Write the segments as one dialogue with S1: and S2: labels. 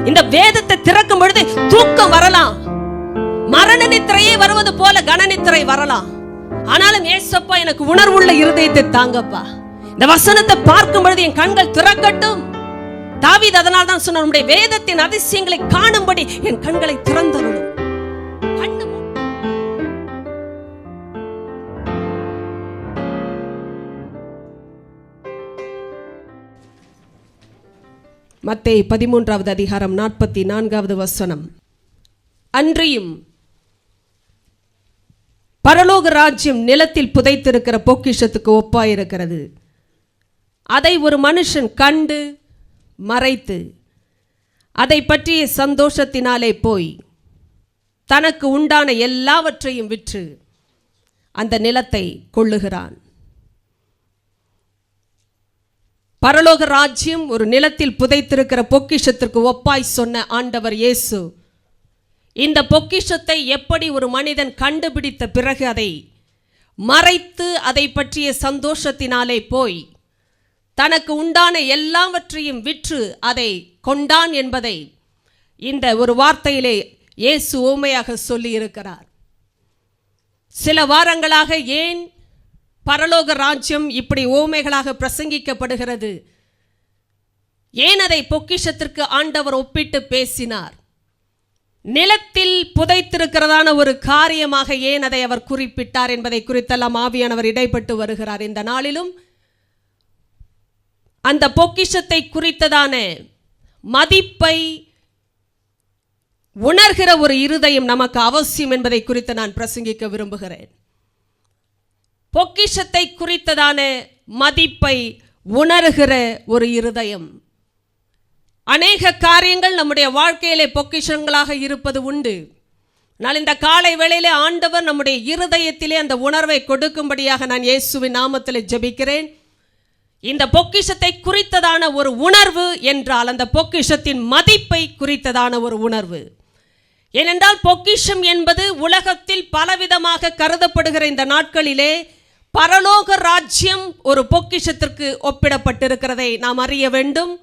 S1: இந்த வேதத்தை திறக்கும் பொழுது தூக்கம் வரலாம், மரண நித்திரையே வருவது போல கனநித்திரை வரலாம். ஆனாலும் ஏசப்பா எனக்கு உணர்வுள்ள இருதயத்தை தாங்கப்பா, இந்த வசனத்தை பார்க்கும் பொழுது என் கண்கள் திறக்கட்டும். தாவீது அதனால் தான் சொன்னார், உம்முடைய வேதத்தின் அதிசயங்களை காணும்படி என் கண்களை திறந்தருளும். மத்தேயு 13வது அதிகாரம் 44வது வசனம். அன்றியும் பரலோக ராஜ்யம் நிலத்தில் புதைத்திருக்கிற பொக்கிஷத்துக்கு ஒப்பாயிருக்கிறது. அதை ஒரு மனுஷன் கண்டு மறைத்து அதை பற்றிய சந்தோஷத்தினாலே போய் தனக்கு உண்டான எல்லாவற்றையும் விற்று அந்த நிலத்தை கொள்ளுகிறான். பரலோக ராஜ்யம் ஒரு நிலத்தில் புதைத்திருக்கிற பொக்கிஷத்திற்கு ஒப்பாய் சொன்ன ஆண்டவர் இயேசு இந்த பொக்கிஷத்தை எப்படி ஒரு மனிதன் கண்டுபிடித்த பிறகு அதை மறைத்து அதை பற்றிய சந்தோஷத்தினாலே போய் தனக்கு உண்டான எல்லாவற்றையும் விற்று அதை கொண்டான் என்பதை இந்த ஒரு வார்த்தையிலே இயேசு ஓமையாக சொல்லி இருக்கிறார். சில வாரங்களாக ஏன் பரலோக ராஜ்யம் இப்படி ஓமைகளாக பிரசங்கிக்கப்படுகிறது, ஏன் அதை பொக்கிஷத்திற்கு ஆண்டவர் ஒப்பிட்டு பேசினார், நிலத்தில் புதைத்திருக்கிறதான ஒரு காரியமாக ஏன் அதை அவர் குறிப்பிட்டார் என்பதை குறித்தெல்லாம் ஆவியானவர் இடைப்பட்டு வருகிறார். இந்த நாளிலும் அந்த பொக்கிஷத்தை குறித்ததான மதிப்பை உணர்கிற ஒரு இருதயம் நமக்கு அவசியம் என்பதை குறித்து நான் பிரசங்கிக்க விரும்புகிறேன். பொக்கிஷத்தை குறித்ததான மதிப்பை உணர்கிற ஒரு இருதயம். அநேக காரியங்கள் நம்முடைய வாழ்க்கையிலே பொக்கிஷங்களாக இருப்பது உண்டு. ஆனால் இந்த காலை வேளையிலே ஆண்டவர் நம்முடைய இருதயத்திலே அந்த உணர்வை கொடுக்கும்படியாக நான் இயேசுவின் நாமத்தில் ஜெபிக்கிறேன். இந்த பொக்கிஷத்தை குறித்ததான ஒரு உணர்வு என்றால் அந்த பொக்கிஷத்தின் மதிப்பை குறித்ததான ஒரு உணர்வு. ஏனென்றால் பொக்கிஷம் என்பது உலகத்தில் பலவிதமாக கருதப்படுகிற இந்த நாட்களிலே பரலோக ராஜ்யம் ஒரு பொக்கிஷத்திற்கு ஒப்பிடப்பட்டிருக்கிறதை நாம் அறிய வேண்டும்.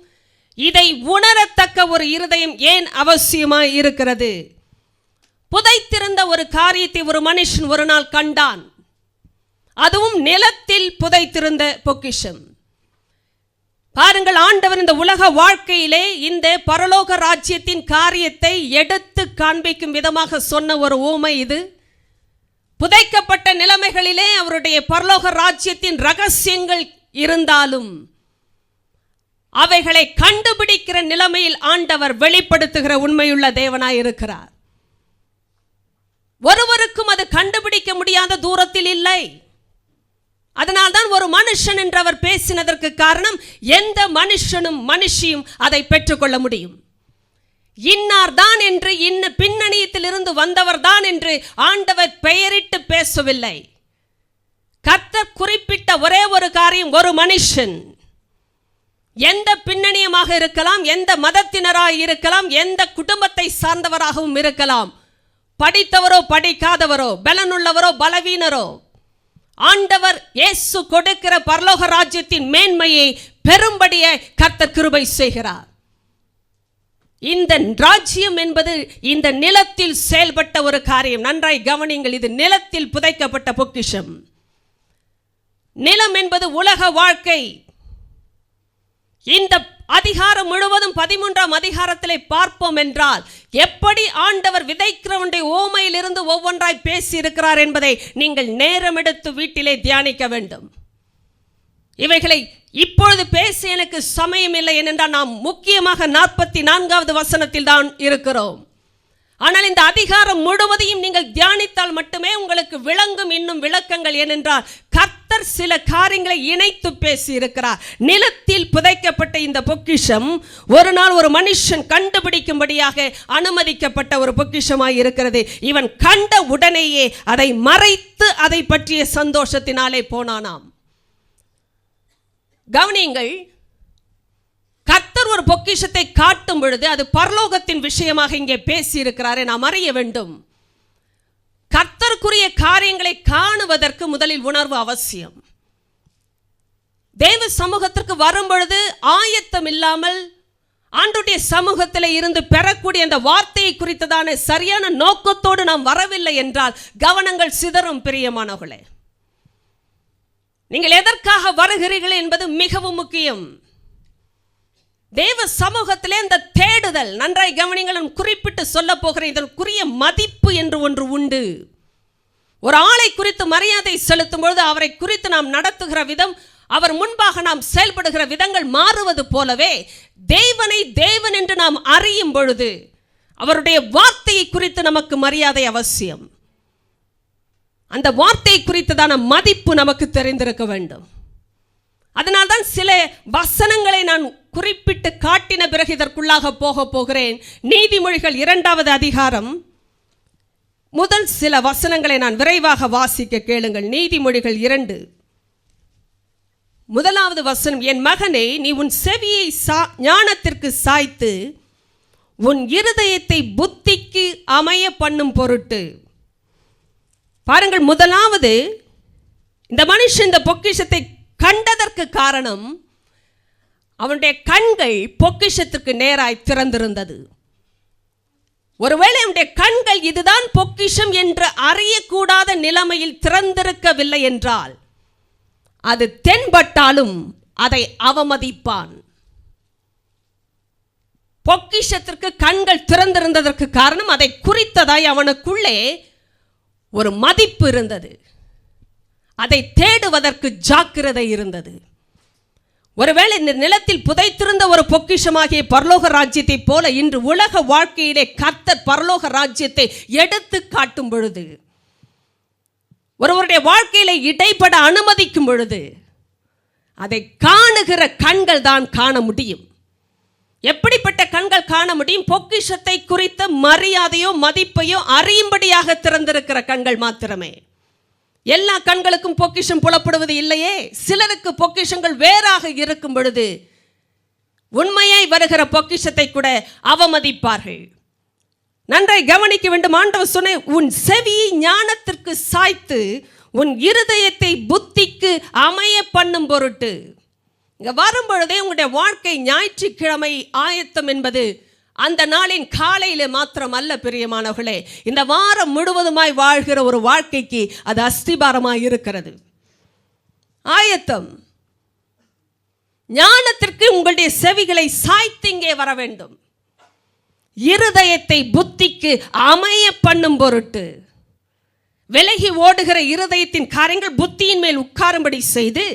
S1: இதை உணரத்தக்க ஒரு இருதயம் ஏன் அவசியமாய் இருக்கிறது? புதைத்திருந்த ஒரு காரியத்தை ஒரு மனுஷன் ஒரு நாள் கண்டான், அதுவும் நிலத்தில் புதைத்திருந்த பொக்கிஷம். பாருங்கள், ஆண்டவர் இந்த உலக வாழ்க்கையிலே இந்த பரலோக ராஜ்யத்தின் காரியத்தை எடுத்து காண்பிக்கும் விதமாக சொன்ன ஒரு ஊமை இது. புதைக்கப்பட்ட நிலைமைகளிலே அவருடைய பரலோக ராஜ்யத்தின் ரகசியங்கள் இருந்தாலும் அவைகளை கண்டுபிடிக்கிற நிலைமையில் ஆண்டவர் வெளிப்படுத்துகிற உண்மையுள்ள தேவனாய் இருக்கிறார். ஒருவருக்கும் அது கண்டுபிடிக்க முடியாத தூரத்தில் இல்லை. அதனால்தான் ஒரு மனுஷன் என்று அவர் பேசினதற்கு காரணம், எந்த மனுஷனும் மனுஷியும் அதை பெற்றுக்கொள்ள முடியும். இன்னார் தான் என்று, இன்ன பின்னணியத்தில் இருந்து வந்தவர் தான் என்று ஆண்டவர் பெயரிட்டு பேசவில்லை. கர்த்தர் குறிப்பிட்ட ஒரே ஒரு காரியம், ஒரு மனுஷன் எந்த பின்னணியமாக இருக்கலாம், எந்த மதத்தினராக இருக்கலாம், எந்த குடும்பத்தை சார்ந்தவராகவும் இருக்கலாம், படித்தவரோ படிக்காதவரோ, பலனுள்ளவரோ பலவீனரோ, ஆண்டவர் இயேசு கொடுக்கிற பரலோக ராஜ்யத்தின் மேன்மையை பெரும்படியே கர்த்தர் கிருபை செய்கிறார். இந்த ராஜ்யம் என்பது இந்த நிலத்தில் செயல்பட்ட ஒரு காரியம். நன்றாய் கவனிங்கள், இது நிலத்தில் புதைக்கப்பட்ட பொக்கிஷம். நிலம் என்பது உலக வாழ்க்கை. இந்த அதிகாரம் முழுவதும் 13ஆம் அதிகாரத்திலே பார்ப்போம் என்றால் எப்படி ஆண்டவர் விதைக்கிறவனுடைய ஓமையிலிருந்து ஒவ்வொன்றாய் பேசி இருக்கிறார் என்பதை நீங்கள் நேரம் எடுத்து வீட்டிலே தியானிக்க வேண்டும். இவைகளை இப்பொழுது பேச எனக்கு சமயம் இல்லை, ஏனென்றால் நாம் முக்கியமாக 44வது வசனத்தில் தான் இருக்கிறோம். ஆனால் இந்த அதிகாரம் முழுவதையும் நீங்கள் தியானித்தால் மட்டுமே உங்களுக்கு விளங்கும் இன்னும் விளக்கங்கள். ஏனென்றால் கர்த்தர் சில காரியங்களை இணைத்து பேசி இருக்கிறார். நிலத்தில் புதைக்கப்பட்ட இந்த பொக்கிஷம் ஒரு நாள் ஒரு மனுஷன் கண்டுபிடிக்கும்படியாக அனுமதிக்கப்பட்ட ஒரு பொக்கிஷமாய் இருக்கிறது. இவன் கண்ட உடனேயே அதை மறைத்து அதை பற்றிய சந்தோஷத்தினாலே போனானாம். கவனியுங்கள், கர்த்தர் ஒரு பொக்கிஷத்தை காட்டும் பொழுது அது பரலோகத்தின் விஷயமாக இங்கே பேசி இருக்கிறாரே நாம் அறிய வேண்டும். கர்த்தருக்குரிய காரியங்களை காணுவதற்கு முதலில் உணர்வு அவசியம். தேவ சமூகத்திற்கு வரும் பொழுது ஆயத்தம் இல்லாமல் ஆண்டவருடைய சமூகத்தில் இருந்து பெறக்கூடிய அந்த வார்த்தையை குறித்ததான சரியான நோக்கத்தோடு நாம் வரவில்லை என்றால் கவனங்கள் சிதறும். பிரியமானவர்களே, நீங்கள் எதற்காக வருகிறீர்கள் என்பது மிகவும் முக்கியம். தேவ சமூகத்திலே இந்த தேடுதல், நன்றாய் கவனிங்கள், குறிப்பிட்டு சொல்ல போகிறேன். இதற்குரிய மதிப்பு என்று ஒன்று உண்டு. ஒரு ஆளை குறித்து மரியாதை செலுத்தும் பொழுது அவரை குறித்து நாம் நடத்துகிற விதம், அவர் முன்பாக நாம் செயல்படுகிற விதங்கள் மாறுவது போலவே தேவனை தேவன் என்று நாம் அறியும் பொழுது அவருடைய வார்த்தையை குறித்து நமக்கு மரியாதை அவசியம். அந்த வார்த்தையை குறித்ததான மதிப்பு நமக்கு தெரிந்திருக்க வேண்டும். அதனால்தான் சில வசனங்களை நான் குறிப்பிட்டு காட்டின பிறகு இதற்குள்ளாக போகிறேன். நீதிமொழிகள் 2வது அதிகாரம் முதல் சில வசனங்களை நான் விரைவாக வாசிக்க கேளுங்கள். நீதிமொழிகள் 2 1வது வசனம், என் மகனே, நீ உன் செவியை ஞானத்திற்கு சாய்த்து உன் இருதயத்தை புத்திக்கு அமைய பண்ணும் பொருட்டு. பாருங்கள், முதலாவது இந்த மனுஷன் இந்த பொக்கிஷத்தை கண்டதற்கு காரணம் அவனுடைய கண்கள் பொக்கிஷத்திற்கு நேராய் திறந்திருந்தது. ஒருவேளை அவனுடைய கண்கள் இதுதான் பொக்கிஷம் என்று அறியக்கூடாத நிலைமையில் திறந்திருக்கவில்லை என்றால் அது தென்பட்டாலும் அதை அவமதிப்பான். பொக்கிஷத்திற்கு கண்கள் திறந்திருந்ததற்கு காரணம் அதை குறித்ததாய் அவனுக்குள்ளே ஒரு மதிப்பு இருந்தது. அதை தேடுவதற்கு ஜாக்கிரதை இருந்தது. ஒருவேளை இந்த நிலத்தில் புதைத்திருந்த ஒரு பொக்கிஷமாகிய பரலோக ராஜ்யத்தை போல இன்று உலக வாழ்க்கையிலே கர்த்தர் பரலோக ராஜ்யத்தை எடுத்து காட்டும் பொழுது, ஒருவருடைய வாழ்க்கையில இடைப்பட அனுமதிக்கும் பொழுது அதை காணுகிற கண்கள் தான் காண முடியும். எப்படிப்பட்ட கண்கள் காண முடியும்? பொக்கிஷத்தை குறித்த மரியாதையோ மதிப்பையோ அறியும்படியாக திறந்திருக்கிற கண்கள் மாத்திரமே. எல்லா கண்களுக்கும் பொக்கிஷம் புலப்படுவது இல்லையே. சிலருக்கு பொக்கிஷங்கள் வேறாக இருக்கும் பொழுது உண்மையாய் வருகிற பொக்கிஷத்தை கூட அவமதிப்பார்கள். நன்றாய் கவனிக்க வேண்டும். ஆண்டவர் சொன்ன, உன் செவியை ஞானத்திற்கு சாய்த்து உன் இருதயத்தை புத்திக்கு அமைய பண்ணும் பொருட்டு. இங்க வரும் பொழுதே உங்களுடைய வாழ்க்கை ஞாயிற்றுக்கிழமை ஆயத்தம் என்பது அந்த நாளின் காலையில மாத்திரம் அல்ல பிரியமானவர்களே. இந்த வாரம் முழுவதுமாய் வாழ்கிற ஒரு வாழ்க்கைக்கு அது அஸ்திபாரமாய் இருக்கிறது. ஆயத்தம். ஞானத்திற்கு உங்களுடைய செவிகளை சாய்த்து இங்கே வர வேண்டும். இருதயத்தை புத்திக்கு அமைய பண்ணும் பொருட்டு. விலகி ஓடுகிற இருதயத்தின் காரியங்கள் புத்தியின் மேல் உட்காரும்படி செய்து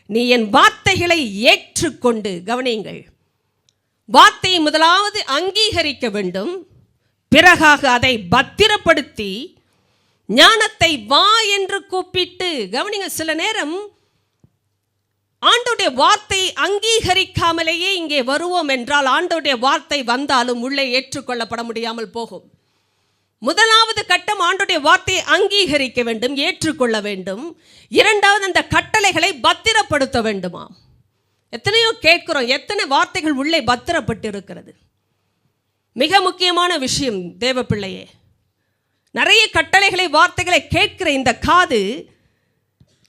S1: நீ என் வார்த்தைகளை ஏற்றுக்கொண்டு, கவனியுங்கள், வார்த்தையை முதலாவது அங்கீகரிக்க வேண்டும். பிறகாக அதை பத்திரப்படுத்தி ஞானத்தை வா என்று கூப்பிட்டு, கவனிங்க, சில நேரம் ஆண்டவருடைய வார்த்தையை அங்கீகரிக்காமலேயே இங்கே வருவோம் என்றால் ஆண்டவருடைய வார்த்தை வந்தாலும் உள்ளே ஏற்றுக்கொள்ளப்பட முடியாமல் போகும். முதலாவது கட்டம் ஆண்டவருடைய வார்த்தையை அங்கீகரிக்க வேண்டும், ஏற்றுக்கொள்ள வேண்டும். இரண்டாவது அந்த கட்டளைகளை பத்திரப்படுத்த வேண்டுமா. எத்தனையோ கேட்கிறோம், எத்தனை வார்த்தைகள் உள்ளே பத்திரப்பட்டு இருக்கிறது. மிக முக்கியமான விஷயம் தேவ பிள்ளையே, நிறைய கட்டளைகளை வார்த்தைகளை கேட்கிற இந்த காது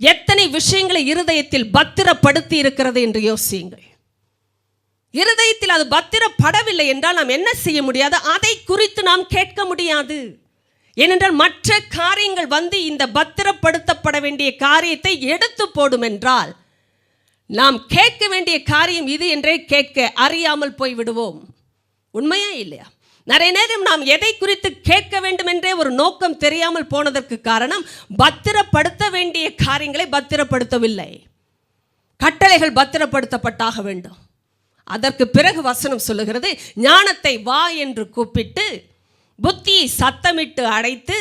S1: எத்தனை விஷயங்களை இருதயத்தில் பத்திரப்படுத்தி இருக்கிறது என்று யோசியுங்கள். இருதயத்தில் அது பத்திரப்படவில்லை என்றால் நாம் என்ன செய்ய முடியாது? அதை குறித்து நாம் கேட்க முடியாது. ஏனென்றால் மற்ற காரியங்கள் வந்து இந்த பத்திரப்படுத்தப்பட வேண்டிய காரியத்தை எடுத்து போடும் என்றால் நாம் கேட்க வேண்டிய காரியம் இது என்றே கேட்க அறியாமல் போய் விடுவோம். உண்மையா இல்லையா? நிறைய நேரம் நாம் எதை குறித்து கேட்க வேண்டும் என்றே ஒரு நோக்கம் தெரியாமல் போனதற்கு காரணம் பத்திரப்படுத்த வேண்டிய காரியங்களை பத்திரப்படுத்தவில்லை. கட்டளைகள் பத்திரப்படுத்தப்பட்டாக வேண்டும். அதற்கு பிறகு வசனம் சொல்லுகிறது, ஞானத்தை வா என்று கூப்பிட்டு புத்தியை சத்தமிட்டு அடைத்து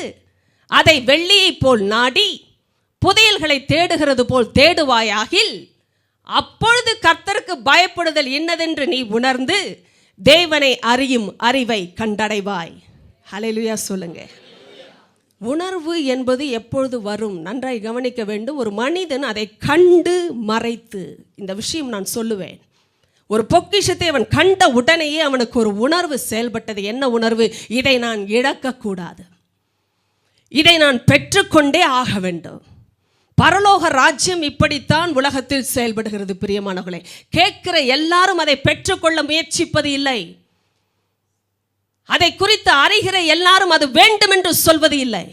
S1: அதை வெள்ளியை போல் நாடி புதையல்களை தேடுகிறது போல் தேடுவாயாகில் அப்பொழுது கர்த்தருக்கு பயப்படுதல் இன்னதென்று நீ உணர்ந்து தேவனை அறியும் அறிவை கண்டடைவாய். ஹல்லேலூயா சொல்லுங்க. உணர்வு என்பது எப்பொழுது வரும்? நன்றாய் கவனிக்க வேண்டும். ஒரு மனிதன் அதை கண்டு மறைத்து, இந்த விஷயம் நான் சொல்லுவேன், ஒரு பொக்கிஷத்தை அவன் கண்ட உடனேயே அவனுக்கு ஒரு உணர்வு செயல்பட்டது. என்ன உணர்வு? இதை நான் இழக்கக்கூடாது, இதை நான் பெற்றுக்கொண்டே ஆக வேண்டும். பரலோக ராஜ்யம் இப்படித்தான் உலகத்தில் செயல்படுகிறது. பிரியமானவர்களே, கேட்கிற எல்லாரும் அதை பெற்றுக்கொள்ள முயற்சிப்பது இல்லை. அதை குறித்து அறிகிற எல்லாரும் அது வேண்டும் என்று சொல்வது இல்லை.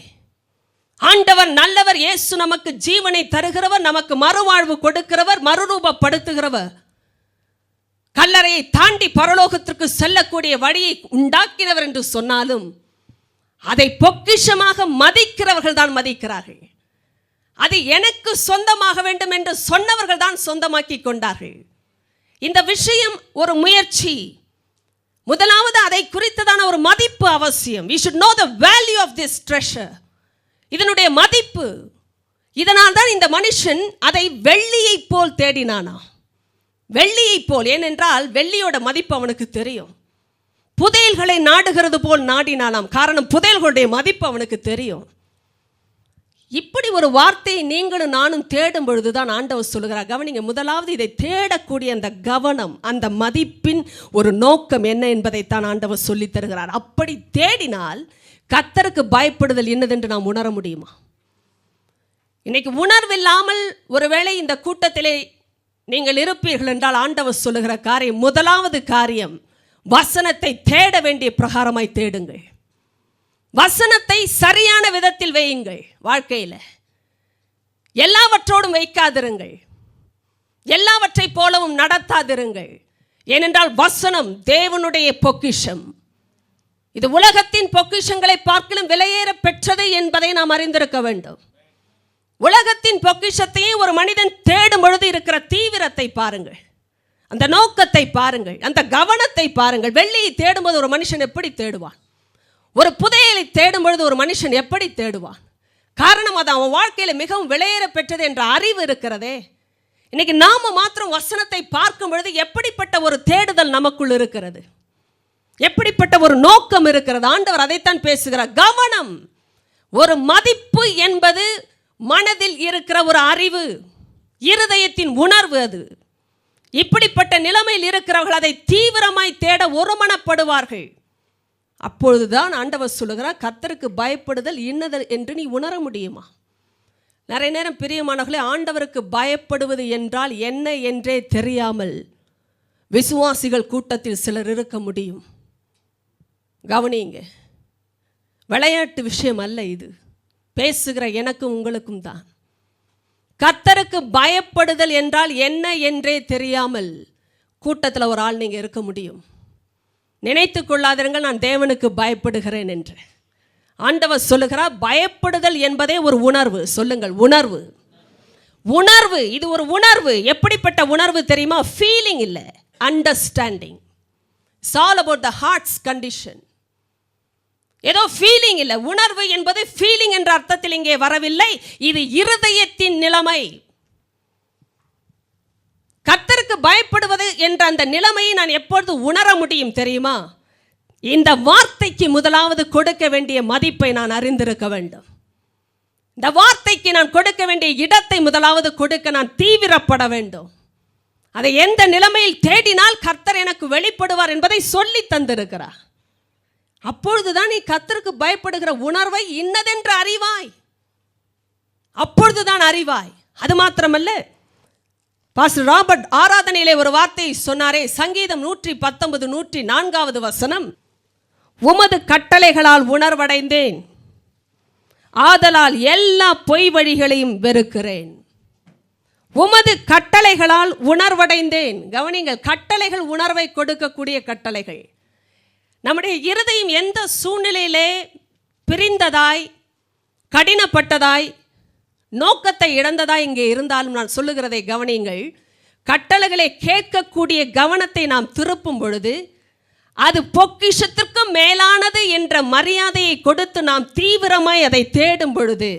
S1: ஆண்டவர் நல்லவர், இயேசு நமக்கு ஜீவனை தருகிறவர், நமக்கு மறுவாழ்வு கொடுக்கிறவர், மறுரூபப்படுத்துகிறவர், கல்லறையை தாண்டி பரலோகத்திற்கு செல்லக்கூடிய வழியை உண்டாக்கினவர் என்று சொன்னாலும் அதை பொக்கிஷமாக மதிக்கிறவர்கள் தான் மதிக்கிறார்கள். அது எனக்கு சொந்தமாக வேண்டும் என்று சொன்னவர்கள் தான் சொந்தமாக்கி கொண்டார்கள். இந்த விஷயம் ஒரு முயற்சி. முதலாவது அதை குறித்ததான ஒரு மதிப்பு அவசியம். We should know the value of this treasure. இதனுடைய மதிப்பு. இதனால் தான் இந்த மனுஷன் அதை வெள்ளியை போல் தேடினானா. வெள்ளியை போல், ஏனென்றால் வெள்ளியோட மதிப்பு அவனுக்கு தெரியும். புதையல்களை நாடுகிறது போல் நாடினானாம். காரணம், புதையல்களுடைய மதிப்பு அவனுக்கு தெரியும். இப்படி ஒரு வார்த்தையை நீங்களும் நானும் தேடும் பொழுதுதான் ஆண்டவர் சொல்லுகிறார், கவனிங்க, முதலாவது இதை தேடக்கூடிய அந்த கவனம், அந்த மதிப்பின் ஒரு நோக்கம் என்ன என்பதைத்தான் ஆண்டவர் சொல்லித் தருகிறார். அப்படி தேடினால் கர்த்தருக்கு பயப்படுதல் என்னதென்று நாம் உணர முடியுமா? இன்னைக்கு உணர்வில்லாமல் ஒருவேளை இந்த கூட்டத்திலே நீங்கள் இருப்பீர்கள் என்றால் ஆண்டவர் சொல்லுகிற காரியம், முதலாவது காரியம், வசனத்தை தேட வேண்டிய பிரகாரமாய் தேடுங்கள். வசனத்தை சரியான விதத்தில் வையுங்கள். வாழ்க்கையில் எல்லாவற்றோடும் வைக்காதிருங்கள், எல்லாவற்றை போலவும் நடத்தாதிருங்கள். ஏனென்றால் வசனம் தேவனுடைய பொக்கிஷம். இது உலகத்தின் பொக்கிஷங்களை பார்க்கலும் விலையேற பெற்றது என்பதை நாம் அறிந்திருக்க வேண்டும். உலகத்தின் பொக்கிஷத்தையே ஒரு மனிதன் தேடும் பொழுது இருக்கிற தீவிரத்தை பாருங்கள், அந்த நோக்கத்தை பாருங்கள், அந்த கவனத்தை பாருங்கள். வெள்ளியை தேடும்போது ஒரு மனுஷன் எப்படி தேடுவான்? ஒரு புதையலை தேடும் பொழுது ஒரு மனுஷன் எப்படி தேடுவான்? காரணம், அது அவன் வாழ்க்கையில் மிகவும் விலையேற பெற்றது என்ற அறிவு இருக்கிறதே. இன்னைக்கு நாம மாத்திரம் வசனத்தை பார்க்கும் பொழுது எப்படிப்பட்ட ஒரு தேடுதல் நமக்குள் இருக்கிறது, எப்படிப்பட்ட ஒரு நோக்கம் இருக்கிறது. ஆண்டவர் அதைத்தான் பேசுகிறார். கவனம், ஒரு மதிப்பு என்பது மனதில் இருக்கிற ஒரு அறிவு, இருதயத்தின் உணர்வு. அது இப்படிப்பட்ட நிலைமையில் இருக்கிறவர்கள் அதை தீவிரமாய் தேட ஒருமனப்படுவார்கள். அப்பொழுதுதான் ஆண்டவர் சொல்லுகிறார், கர்த்தருக்கு பயப்படுதல் இன்னது என்று நீ உணர முடியுமா? நிறைய நேரம் பிரியமானவர்களே, ஆண்டவருக்கு பயப்படுவது என்றால் என்ன என்றே தெரியாமல் விசுவாசிகள் கூட்டத்தில் சிலர் இருக்க முடியும். கவனிங்க, விளையாட்டு விஷயம் அல்ல இது. பேசுகிற எனக்கும் உங்களுக்கும் தான். கர்த்தருக்கு பயப்படுதல் என்றால் என்ன என்றே தெரியாமல் கூட்டத்தில் ஒரு ஆள் நீங்கள் இருக்க முடியும். நினைத்து கொள்ளாதிருங்கள் நான் தேவனுக்கு பயப்படுகிறேன் என்று. ஆண்டவர் சொல்லுகிறார், பயப்படுதல் என்பதே ஒரு உணர்வு. சொல்லுங்கள், உணர்வு. உணர்வு, இது ஒரு உணர்வு. எப்படிப்பட்ட உணர்வு தெரியுமா? ஃபீலிங் இல்லை, understanding. It's all about the hearts condition. ஏதோ ஃபீலிங் இல்லை. உணர்வு என்பது ஃபீலிங் என்ற அர்த்தத்தில் இங்கே வரவில்லை. இது இருதயத்தின் நிலைமை. கர்த்தருக்கு பயப்படுவது என்ற அந்த நிலைமையை நான் எப்பொழுது உணர முடியும் தெரியுமா? இந்த வார்த்தைக்கு முதலாவது கொடுக்க வேண்டிய மதிப்பை நான் அறிந்திருக்க வேண்டும். இந்த வார்த்தைக்கு நான் கொடுக்க வேண்டிய இடத்தை முதலாவது கொடுக்க நான் தீவிரப்பட வேண்டும். அதை எந்த நிலைமையில் தேடினால் கர்த்தர் எனக்கு வெளிப்படுவார் என்பதை சொல்லி தந்திருக்கிறார். அப்பொழுதுதான் நீ கர்த்தருக்கு பயப்படுகிற உணர்வை இன்னதென்று அறிவாய். அப்பொழுதுதான் அறிவாய். அது மாத்திரமல்ல, பாஸ்டர் ராபர்ட் ஆராதனையிலே ஒரு வார்த்தையை சொன்னாரே, சங்கீதம் 119 104 வசனம், உமது கட்டளைகளால் உணர்வடைந்தேன், ஆதலால் எல்லா பொய் வழிகளையும் வெறுக்கிறேன். உமது கட்டளைகளால் உணர்வடைந்தேன். கவனிங்கள், கட்டளைகள் உணர்வை கொடுக்கக்கூடிய கட்டளைகள். நம்முடைய இருதயம் எந்த சூழ்நிலையிலே பிரிந்ததாய், கடினப்பட்டதாய், நோக்கத்தை இழந்ததாய் இங்கே இருந்தாலும் நான் சொல்லுகிறதை கவனியுங்கள். கட்டளைகளை கேட்கக்கூடிய கவனத்தை நாம் திருப்பும் பொழுது அது பொக்கிஷத்திற்கும் மேலானது என்ற மரியாதையை கொடுத்து நாம் தீவிரமாய் அதை தேடும் பொழுது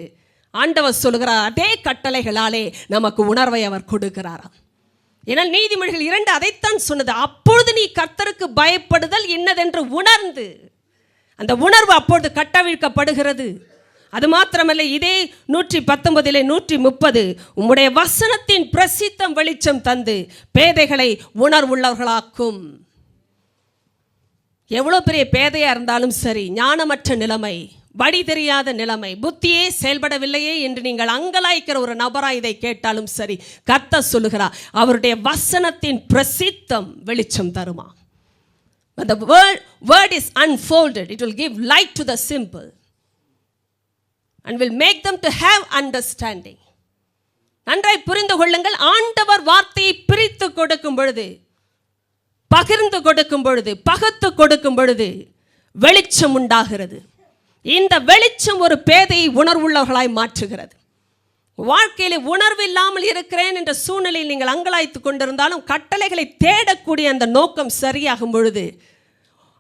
S1: ஆண்டவர் சொல்லுகிறார், அதே கட்டளைகளாலே நமக்கு உணர்வை அவர் கொடுக்கிறாராம். ஏனால் நீதிமொழிகள் 2 அதைத்தான் சொன்னது. அப்பொழுது நீ கர்த்தருக்கு பயப்படுதல் இன்னதென்று உணர்ந்து, அந்த உணர்வு அப்பொழுது கட்டவிழ்க்கப்படுகிறது. அது மாத்திரமல்ல, இதே 119 130, உம்முடைய வசனத்தின் பிரசித்தம் வெளிச்சம் தந்து பேதைகளை உணர்வுள்ளவர்களாக்கும். எவ்வளோ பெரிய பேதையாக இருந்தாலும் சரி, ஞானமற்ற நிலைமை, வழி தெரியாத நிலைமை, புத்தியே செயல்படவில்லையே என்று நீங்கள் அங்கலாய்க்கிற ஒரு நபராய் இதை கேட்டாலும் சரி, கர்த்தர் சொல்லுகிறார் அவருடைய வசனத்தின் பிரசித்தம் வெளிச்சம் தருமா. When the word is unfolded, it will give light to the simple and will make them to have understanding. நன்றாய் புரிந்து கொள்ளுங்கள். ஆண்டவர் வார்த்தையை பிரித்து கொடுக்கும் பொழுது, பகிர்ந்து கொடுக்கும் பொழுது, பகுத்து கொடுக்கும் பொழுது வெளிச்சம் உண்டாகிறது. இந்த வெளிச்சம் ஒரு பேதையை உணர்வுள்ளவர்களாய் மாற்றுகிறது. வாழ்க்கையிலே உணர்வு இல்லாமல் இருக்கிறேன் என்ற சூழ்நிலையில் நீங்கள் அங்கலாய்த்து கொண்டிருந்தாலும் கட்டளைகளை தேடக்கூடிய அந்த நோக்கம் சரியாகும் பொழுது,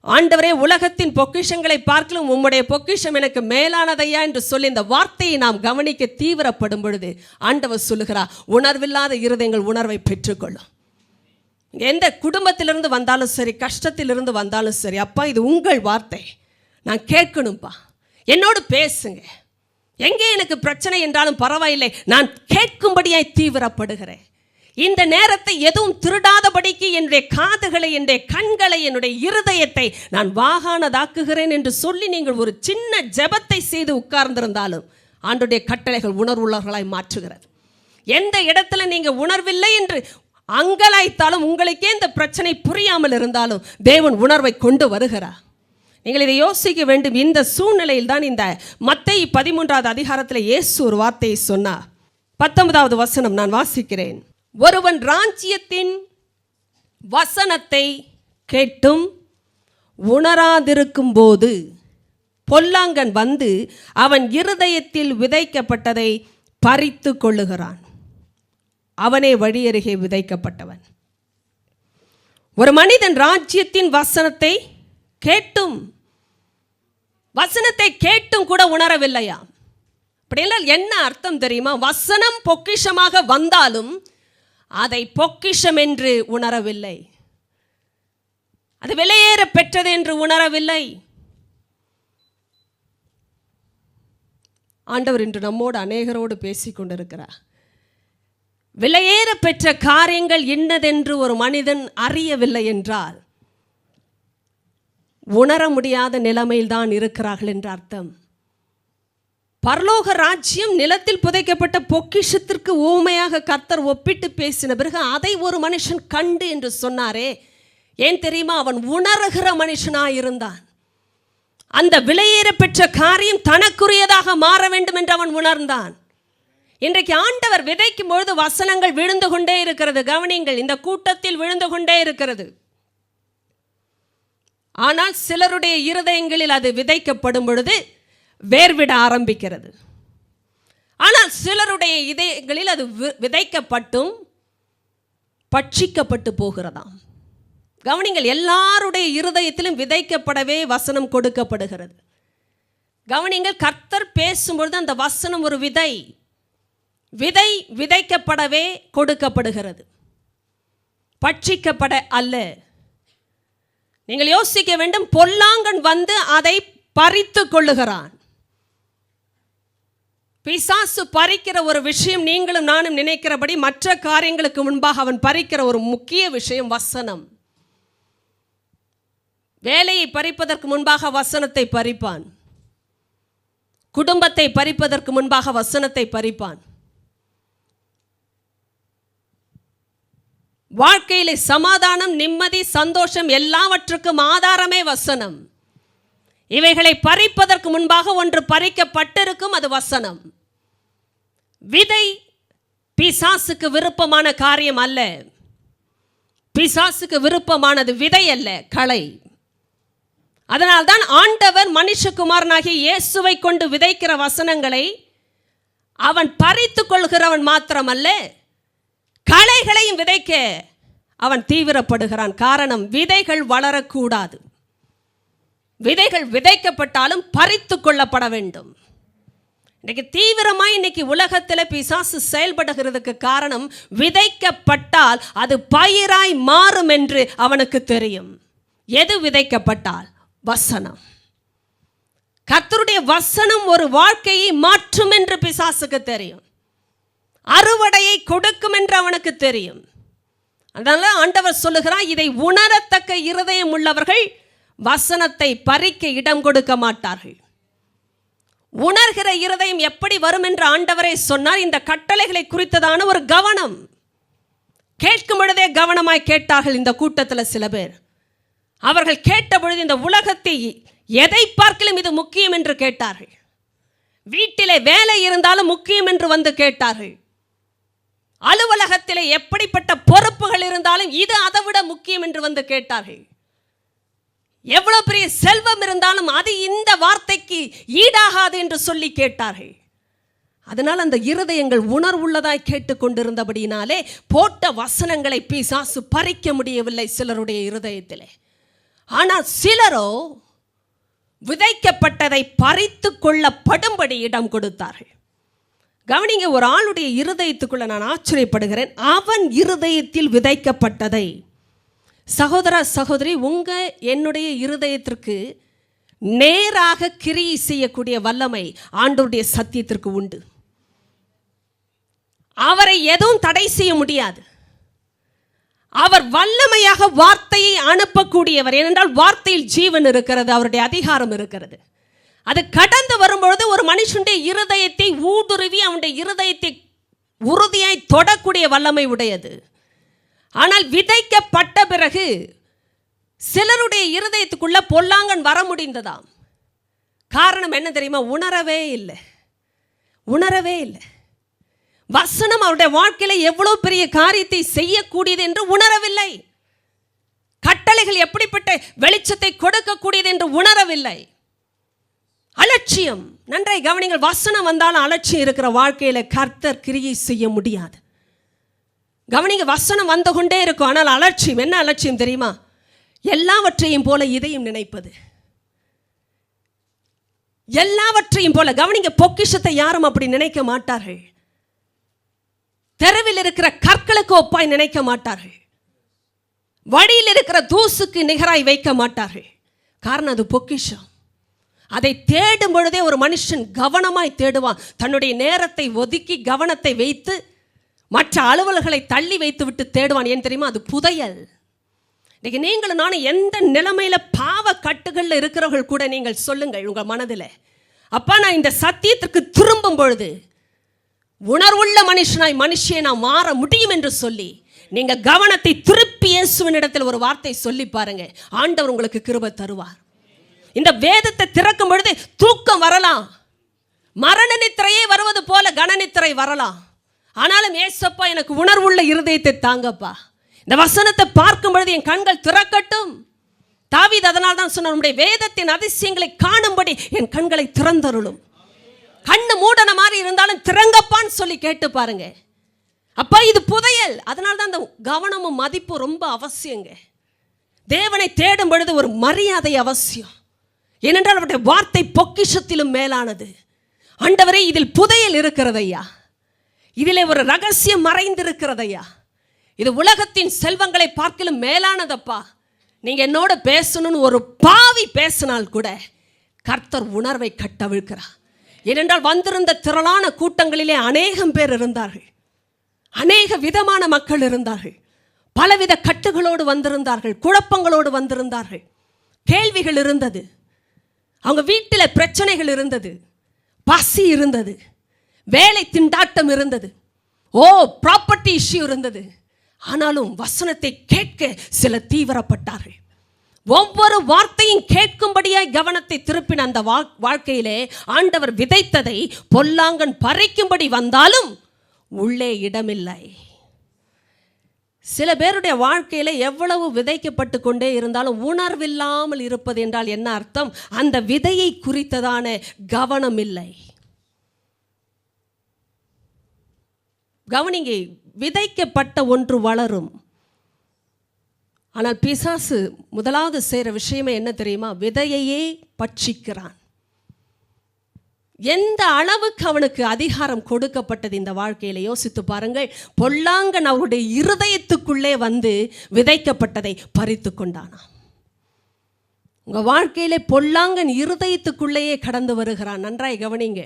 S1: ஆண்டவரே உலகத்தின் பொக்கிஷங்களை பார்க்கலும் உம்முடைய பொக்கிஷம் எனக்கு மேலானதையா என்று சொல்லி இந்த வார்த்தையை நாம் கவனிக்க தீவிரப்படும் பொழுது ஆண்டவர் சொல்லுகிறார், உணர்வில்லாத இருதயங்கள் உணர்வை பெற்றுக்கொள்ளும். எந்த குடும்பத்திலிருந்து வந்தாலும் சரி, கஷ்டத்திலிருந்து வந்தாலும் சரி, அப்பா இது உங்கள் வார்த்தை, நான் கேட்கணும்ப்பா, என்னோடு பேசுங்க. எங்கே எனக்கு பிரச்சனை என்றாலும் பரவாயில்லை, நான் கேட்கும்படியாய் தீவிரப்படுகிறேன். இந்த நேரத்தை எதுவும் திருடாதபடிக்கு என்னுடைய காதுகளை, என்னுடைய கண்களை, என்னுடைய இருதயத்தை நான் வாகானதாக்குகிறேன் என்று சொல்லி நீங்கள் ஒரு சின்ன ஜெபத்தை செய்து உட்கார்ந்திருந்தாலும் ஆண்டுடைய கட்டளைகள் உணர்வுள்ளவர்களாய் மாற்றுகிறது. எந்த இடத்துல நீங்கள் உணர்வில்லை என்று அங்கலாய்த்தாலும், உங்களுக்கே இந்த பிரச்சனை புரியாமல் இருந்தாலும் தேவன் உணர்வை கொண்டு வருகிறார். நீங்கள் இதை யோசிக்க வேண்டும். இந்த சூழ்நிலையில் தான் இந்த மத்தேயு 13வது அதிகாரத்தில் இயேசு ஒரு வார்த்தையை சொன்னார். 19வது வசனம் நான் வாசிக்கிறேன். ஒருவன் ராஜ்யத்தின் வசனத்தை கேட்டும் உணராதிருக்கும் போது பொல்லாங்கன் வந்து அவன் இருதயத்தில் விதைக்கப்பட்டதை பறித்து கொள்ளுகிறான். அவனே வழியருகே விதைக்கப்பட்டவன். ஒரு மனிதன் ராஜ்யத்தின் வசனத்தை கேட்டும் கூட உணரவில்லையா? அப்படியெல்லாம் என்ன அர்த்தம் தெரியுமா? வசனம் பொக்கிஷமாக வந்தாலும் அதை பொக்கிஷம் என்று உணரவில்லை, அது வெளியேற பெற்றது என்று உணரவில்லை. ஆண்டவர் இன்று நம்மோடு அநேகரோடு பேசிக் கொண்டிருக்கிறார். விலையேற பெற்ற காரியங்கள் என்னதென்று ஒரு மனிதன் அறியவில்லை என்றால் உணர முடியாத நிலைமையில் தான் இருக்கிறார்கள் என்று அர்த்தம். பரலோக ராஜ்யம் நிலத்தில் புதைக்கப்பட்ட பொக்கிஷத்திற்கு ஊமையாக கர்த்தர் ஒப்பிட்டு பேசின பிறகு அதை ஒரு மனுஷன் கண்டு என்று சொன்னாரே, ஏன் தெரியுமா? அவன் உணர்கிற மனுஷனாயிருந்தான். அந்த விலையேற பெற்ற காரியம் தனக்குரியதாக மாற வேண்டும் என்று அவன் உணர்ந்தான். இன்றைக்கு ஆண்டவர் விதைக்கும் பொழுது வசனங்கள் விழுந்து கொண்டே இருக்கிறது. கவனிங்கள், இந்த கூட்டத்தில் விழுந்து கொண்டே இருக்கிறது. ஆனால் சிலருடைய இருதயங்களில் அது விதைக்கப்படும் பொழுது வேர்விட ஆரம்பிக்கிறது. ஆனால் சிலருடைய இதயங்களில் அது விதைக்கப்பட்டும் பட்சிக்கப்பட்டு போகிறதாம். கவனிங்கள், எல்லாருடைய இருதயத்திலும் விதைக்கப்படவே வசனம் கொடுக்கப்படுகிறது. கவனிங்கள், கர்த்தர் பேசும்பொழுது அந்த வசனம் ஒரு விதை விதைக்கப்படவே கொடுக்கப்படுகிறது, பட்சிக்கப்பட அல்ல. நீங்கள் யோசிக்க வேண்டும். பொல்லாங்கன் வந்து அதை பறித்து கொள்ளுகிறான். பிசாசு பறிக்கிற ஒரு விஷயம் நீங்களும் நானும் நினைக்கிறபடி மற்ற காரியங்களுக்கு முன்பாக அவன் பறிக்கிற ஒரு முக்கிய விஷயம் வசனம். வேலையை பறிப்பதற்கு முன்பாக வசனத்தை பறிப்பான். குடும்பத்தை பறிப்பதற்கு முன்பாக வசனத்தை பறிப்பான். வாழ்க்கையிலே சமாதானம், நிம்மதி, சந்தோஷம் எல்லாவற்றுக்கும் ஆதாரமே வசனம். இவைகளை பறிப்பதற்கு முன்பாக ஒன்று பறிக்கப்பட்டிருக்கும், அது வசனம். விதை பிசாசுக்கு விருப்பமான காரியம் அல்ல. பிசாசுக்கு விருப்பமானது விதை அல்ல, களை. அதனால்தான் ஆண்டவர் மனுஷகுமாரனாகிய இயேசுவை கொண்டு விதைக்கிற வசனங்களை அவன் பறித்து கொள்கிறவன் மாத்திரமல்ல, களைகளையும் விதைக்க அவன் தீவிரப்படுகிறான். காரணம், விதைகள் வளரக்கூடாது. விதைகள் விதைக்கப்பட்டாலும் பறித்து கொள்ளப்பட வேண்டும். இன்னைக்கு தீவிரமாக இன்னைக்கு உலகத்தில் பிசாசு செயல்படுகிறதுக்கு காரணம், விதைக்கப்பட்டால் அது பயிராய் மாறும் என்று அவனுக்கு தெரியும். எது விதைக்கப்பட்டால்? வசனம். கர்த்தருடைய வசனம் ஒரு வாழ்க்கையை மாற்றும் என்று பிசாசுக்கு தெரியும். அறுவடையை கொடுக்கும் என்று அவனுக்கு தெரியும். அதனால ஆண்டவர் சொல்லுகிறார், இதை உணரத்தக்க இருதயம் உள்ளவர்கள் வசனத்தை பறிக்க இடம் கொடுக்க மாட்டார்கள். உணர்கிற இருதயம் எப்படி வரும் என்று ஆண்டவரே சொன்னார். இந்த கட்டளைகளை குறித்ததான ஒரு கவனம். கேட்கும் பொழுதே கவனமாய் கேட்டார்கள் இந்த கூட்டத்தில் சில பேர். அவர்கள் கேட்ட பொழுது இந்த உலகத்தை எதை பார்க்கலும் இது முக்கியம் என்று கேட்டார்கள். வீட்டிலே வேலை இருந்தாலும் முக்கியம் என்று வந்து கேட்டார்கள். அலுவலகத்திலே எப்படிப்பட்ட பொறுப்புகள் இருந்தாலும் இது அதை விட முக்கியம் என்று வந்து கேட்டார்கள். எவ்வளவு பெரிய செல்வம் இருந்தாலும் அது இந்த வார்த்தைக்கு ஈடாகாது என்று சொல்லி கேட்டார்கள். அதனால் அந்த இருதயங்கள் உணர்வுள்ளதாய் கேட்டுக்கொண்டிருந்தபடினாலே போட்ட வசனங்களை பிசாசு பறிக்க முடியவில்லை சிலருடைய இருதயத்திலே. ஆனால் சிலரோ விதைக்கப்பட்டதை பறித்து கொள்ளப்படும்படி இடம் கொடுத்தார்கள். கவனிங்க, ஒரு ஆளுடைய இருதயத்துக்குள்ள நான் ஆச்சரியப்படுகிறேன். அவன் இருதயத்தில் விதைக்கப்பட்டதை, சகோதர சகோதரி, என்னுடைய இருதயத்திற்கு நேராக கிரியை செய்யக்கூடிய வல்லமை ஆண்டவருடைய சத்தியத்திற்கு உண்டு. அவரை எதுவும் தடை செய்ய முடியாது. அவர் வல்லமையாக வார்த்தையை அனுப்பக்கூடியவர். ஏனென்றால் வார்த்தையில் ஜீவன் இருக்கிறது, அவருடைய அதிகாரம் இருக்கிறது. அது கடந்து வரும்பொழுது ஒரு மனுஷனுடைய இருதயத்தை ஊடுருவி அவனுடைய இருதயத்தை உறுதியாய் தொடக்கூடிய வல்லமை உடையது. ஆனால் விதைக்கப்பட்ட பிறகு சிலருடைய இருதயத்துக்குள்ள பொல்லாங்கன் வர முடிந்ததாம். காரணம் என்ன தெரியுமா? உணரவே இல்லை. வசனம் அவருடைய வாழ்க்கையில எவ்வளவு பெரிய காரியத்தை செய்யக்கூடியது என்று உணரவில்லை. கட்டளைகள் எப்படிப்பட்ட வெளிச்சத்தை கொடுக்கக்கூடியது என்று உணரவில்லை. அலட்சியம். நன்றாய் கவனிங்கள், வசனம் வந்தாலும் அலட்சியம் இருக்கிற வாழ்க்கையில கர்த்தர் கிரியை செய்ய முடியாது. கவனிங்க, வசனம் வந்து கொண்டே இருக்கும், ஆனால் அலட்சியம். என்ன அலட்சியம் தெரியுமா? எல்லாவற்றையும் போல இதையும் நினைப்பது. எல்லாவற்றையும் போல. கவனிங்க, பொக்கிஷத்தை யாரும் அப்படி நினைக்க மாட்டார்கள். தெருவில் இருக்கிற கற்களுக்கு ஒப்பாய் நினைக்க மாட்டார்கள். வழியில் இருக்கிற தூசுக்கு நிகராய் வைக்க மாட்டார்கள். காரணம் அது பொக்கிஷம். அதை தேடும் பொழுதே ஒரு மனுஷன் கவனமாய் தேடுவான். தன்னுடைய நேரத்தை ஒதுக்கி கவனத்தை வைத்து மற்ற அலுவல்களை தள்ளி வைத்து விட்டு தேடுவான். ஏன் தெரியுமா? அது புதையல். இன்னைக்கு நீங்களும் நானும் எந்த நிலைமையில பாவ கட்டுகளில் இருக்கிறவர்கள் கூட நீங்கள் சொல்லுங்கள் உங்கள் மனதில், அப்பா நான் இந்த சத்தியத்திற்கு திரும்பும் பொழுது உணர்வுள்ள மனுஷியை நான் மாற முடியும் என்று சொல்லி நீங்க கவனத்தை திருப்பி இயேசுவினிடத்தில் ஒரு வார்த்தை சொல்லி பாருங்க. ஆண்டவர் உங்களுக்கு கிருபை தருவார். இந்த வேதத்தை திறக்கும் பொழுது தூக்கம் வரலாம், மரண நித்திரையே வருவது போல கனநித்திரை வரலாம். ஆனாலும் ஏசப்பா எனக்கு உணர்வுள்ள இருதயத்தை தாங்கப்பா, இந்த வசனத்தை பார்க்கும் பொழுது என் கண்கள் திறக்கட்டும். தாவீது அதனால் தான் சொன்னார், நம்முடைய வேதத்தின் அதிசயங்களை காணும்படி என் கண்களை திறந்தருளும். கண்ணு மூடன மாதிரி இருந்தாலும் திறங்கப்பான்னு சொல்லி கேட்டு பாருங்க. அப்பா இது புதையல். அதனால தான் அந்த கவனமும் மதிப்பும் ரொம்ப அவசியங்க. தேவனை தேடும் பொழுது ஒரு மரியாதை அவசியம். ஏனென்றால் அவருடைய வார்த்தை பொக்கிஷத்திலும் மேலானது. ஆண்டவரே இதில் புதையல் இருக்கிறதையா, இதிலே ஒரு ரகசியம் மறைந்திருக்கிறதையா, இது உலகத்தின் செல்வங்களை பார்க்கலும் மேலானதப்பா. நீங்க என்னோட பேசணும்னு ஒரு பாவி பேசினால் கூட கர்த்தர் உணர்வை கட்டவிழ்க்கிறார். ஏனென்றால் வந்திருந்த திரளான கூட்டங்களிலே அநேகம் பேர் இருந்தார்கள், அநேக விதமான மக்கள் இருந்தார்கள், பலவித கட்டுகளோடு வந்திருந்தார்கள், குழப்பங்களோடு வந்திருந்தார்கள், கேள்விகள் இருந்தது, அவங்க வீட்டில் பிரச்சனைகள் இருந்தது, பசி இருந்தது, வேலை திண்டாட்டம் இருந்தது, ப்ராப்பர்ட்டி இஷ்யூ இருந்தது. ஆனாலும் வசனத்தை கேட்க சில தீவிரப்பட்டார்கள். ஒவ்வொரு வார்த்தையும் கேட்கும்படியாய் கவனத்தை திருப்பின அந்த வாழ்க்கையிலே ஆண்டவர் விதைத்ததை பொல்லாங்கன் பறிக்கும்படி வந்தாலும் உள்ளே இடமில்லை. சில பேருடைய வாழ்க்கையில எவ்வளவு விதைக்கப்பட்டு கொண்டே இருந்தாலும் உணர்வில்லாமல் இருப்பது என்றால் என்ன அர்த்தம்? அந்த விதையை குறித்ததான கவனம் இல்லை. கவனிங்க, விதைக்கப்பட்ட ஒன்று வளரும். ஆனால் பிசாசு முதலாவது செய்கிற விஷயமே என்ன தெரியுமா? விதையையே பட்சிக்கிறான். எந்த அளவுக்கு அவனுக்கு அதிகாரம் கொடுக்கப்பட்டது இந்த வாழ்க்கையில் யோசித்து பாருங்கள். பொல்லாங்கன் அவருடைய இருதயத்துக்குள்ளே வந்து விதைக்கப்பட்டதை பறித்து கொண்டானாம். உங்கள் வாழ்க்கையிலே பொல்லாங்கன் இருதயத்துக்குள்ளேயே கடந்து வருகிறான். நன்றாய் கவனிங்க.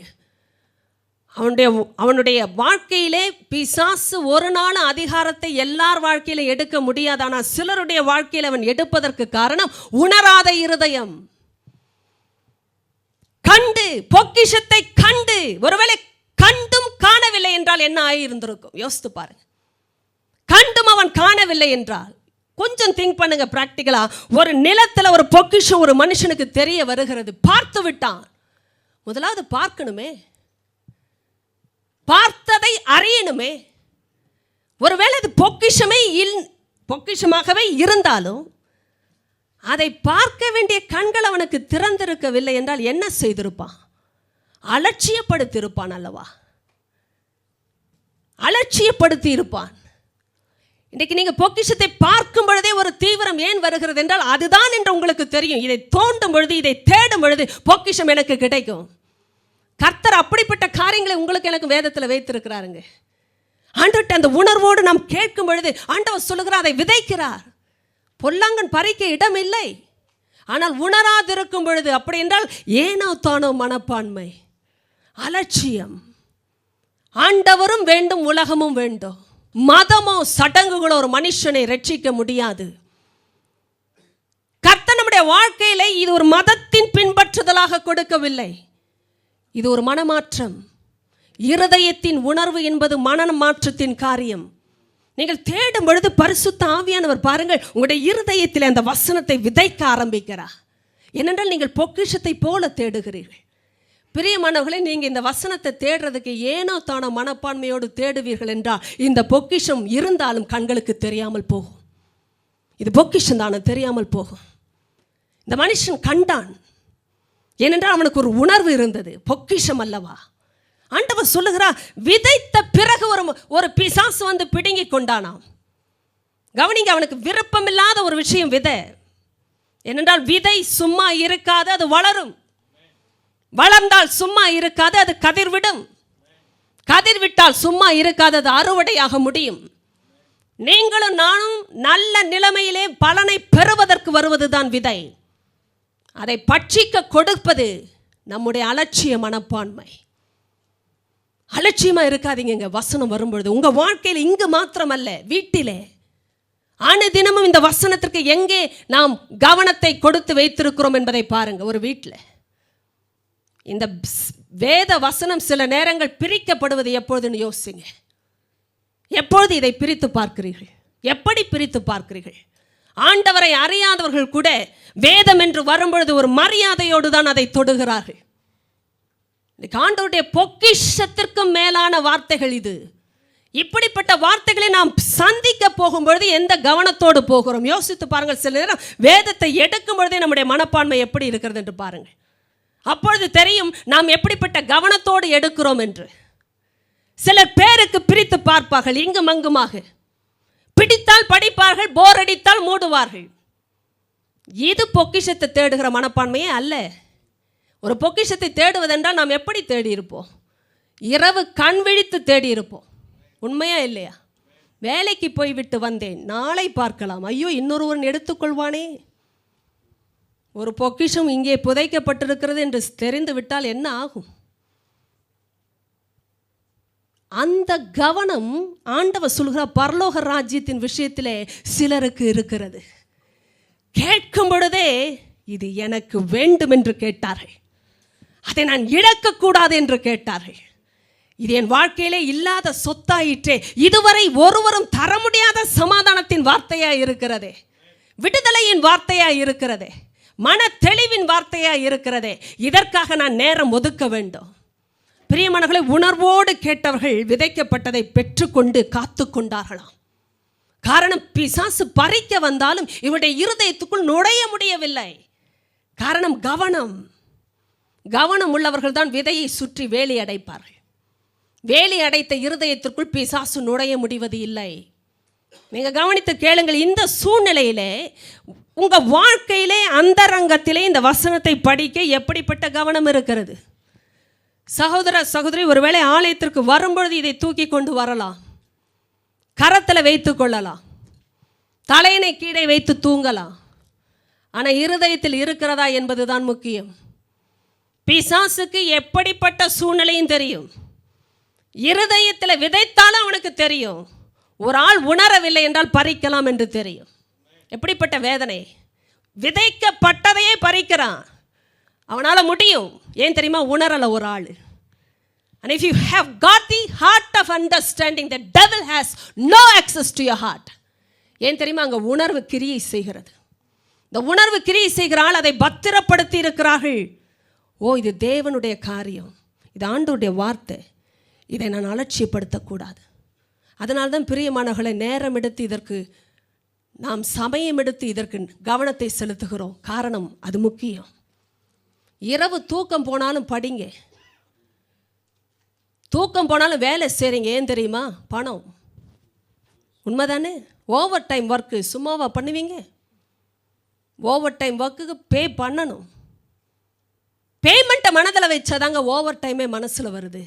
S1: அவனுடைய வாழ்க்கையிலே பிசாசு ஒரு நாள் அதிகாரத்தை எல்லார் வாழ்க்கையில எடுக்க முடியாது. ஆனால் சிலருடைய வாழ்க்கையில் அவன் எடுப்பதற்கு காரணம் உணராத இருதயம். கண்டு, பொக்கிஷத்தை கண்டு, ஒருவேளை கண்டும் காணவில்லை என்றால் என்ன ஆகியிருந்திருக்கும்? யோசித்து பாருங்க. கண்டும் அவன் காணவில்லை என்றால், கொஞ்சம் திங்க் பண்ணுங்க பிராக்டிகலா. ஒரு நிலத்துல ஒரு பொக்கிஷம் ஒரு மனுஷனுக்கு தெரிய வருகிறது, பார்த்து விட்டான். முதலாவது பார்க்கணுமே, பார்த்ததை அறியணுமே. ஒருவேளை அது பொக்கிஷமாகவே இருந்தாலும் அதை பார்க்க வேண்டிய கண்கள் அவனுக்கு திறந்திருக்கவில்லை என்றால் என்ன செய்திருப்பான்? அலட்சியப்படுத்தி அல்லவா? அலட்சியப்படுத்தி இருப்பான். இன்றைக்கு நீங்க பொக்கிஷத்தை பார்க்கும் பொழுதே ஒரு தீவிரம் ஏன் வருகிறது என்றால் அதுதான் என்று உங்களுக்கு தெரியும். இதை தோண்டும் பொழுது, இதை தேடும் பொழுது பொக்கிஷம் எனக்கு கிடைக்கும். கர்த்தர் அப்படிப்பட்ட காரியங்களை உங்களுக்கு எனக்கு வேதத்தில் வைத்திருக்கிறாருங்க. ஆண்டவர்கிட்ட அந்த உணர்வோடு நாம் கேட்கும் பொழுது ஆண்டவர் சொல்லுகிறார், அதை விதைக்கிறார். பொல்லாங்கன் பறிக்க இடம் இல்லை. ஆனால் உணராதிருக்கும் பொழுது, அப்படி என்றால் ஏனோ தானோ மனப்பான்மை, அலட்சியம். ஆண்டவரும் வேண்டும், உலகமும் வேண்டும். மதமோ சடங்குகளோ ஒரு மனுஷனை ரட்சிக்க முடியாது. கர்த்தர் நம்முடைய வாழ்க்கையில இது ஒரு மதத்தின் பின்பற்றுதலாக கொடுக்கவில்லை. இது ஒரு மனமாற்றம். இருதயத்தின் உணர்வு என்பது மனமாற்றத்தின் காரியம். நீங்கள் தேடும் பொழுது பரிசுத்த ஆவியானவர் பாருங்கள், உங்களுடைய இருதயத்தில் அந்த வசனத்தை விதைக்க ஆரம்பிக்கிறார். ஏனென்றால் நீங்கள் பொக்கிஷத்தை போல தேடுகிறீர்கள். பிரியமானவர்களே, நீங்கள் இந்த வசனத்தை தேடுறதுக்கு ஏனோ தானோ மனப்பான்மையோடு தேடுவீர்கள் என்றால் இந்த பொக்கிஷம் இருந்தாலும் கண்களுக்கு தெரியாமல் போகும். இது பொக்கிஷம் தானே, தெரியாமல் போகும். இந்த மனுஷன் கண்டான், ஏனென்றால் அவனுக்கு ஒரு உணர்வு இருந்தது, பொக்கிஷம் அல்லவா. ஆண்டவர் சொல்லுகிறார், விதைத்த பிறகு ஒரு பிசாசு வந்து பிடுங்கி கொண்டானாம். கவனிங்க, அவனுக்கு விருப்பமில்லாத ஒரு விஷயம் விதை. ஏனென்றால் விதை சும்மா இருக்காது, அது வளரும். வளர்ந்தால் சும்மா இருக்காது, அது கதிர்விடும். கதிர்விட்டால் சும்மா இருக்காது, அது அறுவடையாக முடியும். நீங்களும் நானும் நல்ல நிலைமையிலே பலனை பெறுவதற்கு வருவதுதான் விதை. அதை பட்சிக்க கொடுப்பது நம்முடைய அலட்சிய மனப்பான்மை. அலட்சியமா இருக்காதீங்க. வசனம் வரும்பொழுது உங்க வாழ்க்கையில் இங்கு மாத்திரமல்ல, வீட்டிலே அனுதினமும் இந்த வசனத்திற்கு எங்கே நாம் கவனத்தை கொடுத்து வைத்திருக்கிறோம் என்பதை பாருங்க. ஒரு வீட்டில் இந்த வேத வசனம் சில நேரங்கள் பிரிக்கப்படுவது எப்பொழுதுன்னு யோசிங்க. எப்பொழுது இதை பிரித்து பார்க்கிறீர்கள்? எப்படி பிரித்து பார்க்கிறீர்கள்? ஆண்டவரை அறியாதவர்கள் கூட வேதம் என்று வரும்பொழுது ஒரு மரியாதையோடு தான் அதை தொடுகிறார்கள். ஆண்டவருடைய பொக்கிஷத்திற்கும் மேலான வார்த்தைகள் இது. இப்படிப்பட்ட வார்த்தைகளை நாம் சந்திக்க போகும்பொழுது எந்த கவனத்தோடு போகிறோம் யோசித்து பாருங்கள். சில நேரம் வேதத்தை எடுக்கும் பொழுதே நம்முடைய மனப்பான்மை எப்படி இருக்கிறது என்று பாருங்கள். அப்பொழுது தெரியும் நாம் எப்படிப்பட்ட கவனத்தோடு எடுக்கிறோம் என்று. சிலர் பேருக்கு பிரித்து பார்ப்பார்கள், இங்கும் அங்குமாக. பிடித்தால் படிப்பார்கள், போர் அடித்தால் மூடுவார்கள். இது பொக்கிஷத்தை தேடுகிற மனப்பான்மையே அல்ல. ஒரு பொக்கிஷத்தை தேடுவதென்றால் நாம் எப்படி தேடி இருப்போம்? இரவு கண் விழித்து தேடி இருப்போம். உண்மையா இல்லையா? வேலைக்கு போய்விட்டு வந்தேன், நாளை பார்க்கலாம், ஐயோ இன்னொருவன் எடுத்துக்கொள்வானே. ஒரு பொக்கிஷம் இங்கே புதைக்கப்பட்டிருக்கிறது என்று தெரிந்து விட்டால் என்ன ஆகும்? அந்த கவனம் ஆண்டவர் சொல்கிறார், பரலோக ராஜ்யத்தின் விஷயத்திலே சிலருக்கு இருக்கிறது. கேட்கும் பொழுதே இது எனக்கு வேண்டும் என்று கேட்டார்கள். அதை நான் இழக்கக்கூடாது என்று கேட்டார்கள். இது என் வாழ்க்கையிலே இல்லாத சொத்தாயிற்றே, இதுவரை ஒருவரும் தர முடியாத சமாதானத்தின் வார்த்தையாய் இருக்கிறதே, விடுதலையின் வார்த்தையாய் இருக்கிறதே, மன தெளிவின் வார்த்தையாய் இருக்கிறதே, இதற்காக நான் நேரம் ஒதுக்க வேண்டும். பிரியமானவர்களை, உணர்வோடு கேட்டவர்கள் விதைக்கப்பட்டதை பெற்றுக்கொண்டு காத்து கொண்டார்களாம். காரணம், பிசாசு பறிக்க வந்தாலும் இவருடைய இருதயத்துக்குள் நுழைய முடியவில்லை. காரணம் கவனம் உள்ளவர்கள் தான் விதையை சுற்றி வேலி அடைப்பார்கள். வேலி அடைத்த இருதயத்திற்குள் பிசாசு நுழைய முடிவது இல்லை. நீங்க கவனித்து கேளுங்கள். இந்த சூழ்நிலையிலே உங்க வாழ்க்கையிலே அந்தரங்கத்திலே இந்த வசனத்தை படிக்க எப்படிப்பட்ட கவனம் இருக்கிறது? சகோதர சகோதரி, ஒருவேளை ஆலயத்திற்கு வரும்பொழுது இதை தூக்கி கொண்டு வரலாம், கரத்தில் வைத்து கொள்ளலாம், தலையினை கீழே வைத்து தூங்கலாம். ஆனால் இருதயத்தில் இருக்கிறதா என்பதுதான் முக்கியம். பிசாசுக்கு எப்படிப்பட்ட சூழ்நிலையும் தெரியும். இருதயத்தில் விதைத்தாலும் அவனுக்கு தெரியும். ஒரு ஆள் உணரவில்லை என்றால் பறிக்கலாம் என்று தெரியும். எப்படிப்பட்ட வேதனை! விதைக்கப்பட்டதையே பறிக்கிறான். அவனால் முடியும். ஏன் தெரியுமா? உணரலை ஒரு ஆள். And if you have got the heart of understanding, the devil has no access to your heart. ஏன் தெரியுமா? அங்கே உணர்வு கிரியை செய்கிறது. இந்த உணர்வு கிரியை செய்கிறாள், அதை பத்திரப்படுத்தி இருக்கிறார்கள். ஓ, இது தேவனுடைய காரியம், இது ஆண்டவருடைய வார்த்தை, இதை நான் அலட்சியப்படுத்தக்கூடாது. அதனால தான் பிரியமானவர்களை, நேரம் எடுத்து இதற்கு நாம் சமயம் எடுத்து இதற்கு கவனத்தை செலுத்துகிறோம். காரணம், அது முக்கியம். இரவு தூக்கம் போனாலும் படிங்க, தூக்கம் போனாலும் வேலை செய்கிறீங்க. ஏன் தெரியுமா? பணம். உண்மைதானே? ஓவர் டைம் ஒர்க்கு சும்மாவா பண்ணுவீங்க? ஓவர் டைம் ஒர்க்குக்கு பே பண்ணணும். பேமெண்ட்டை மனதில் வச்சாதாங்க ஓவர் டைமே மனசில் வருது.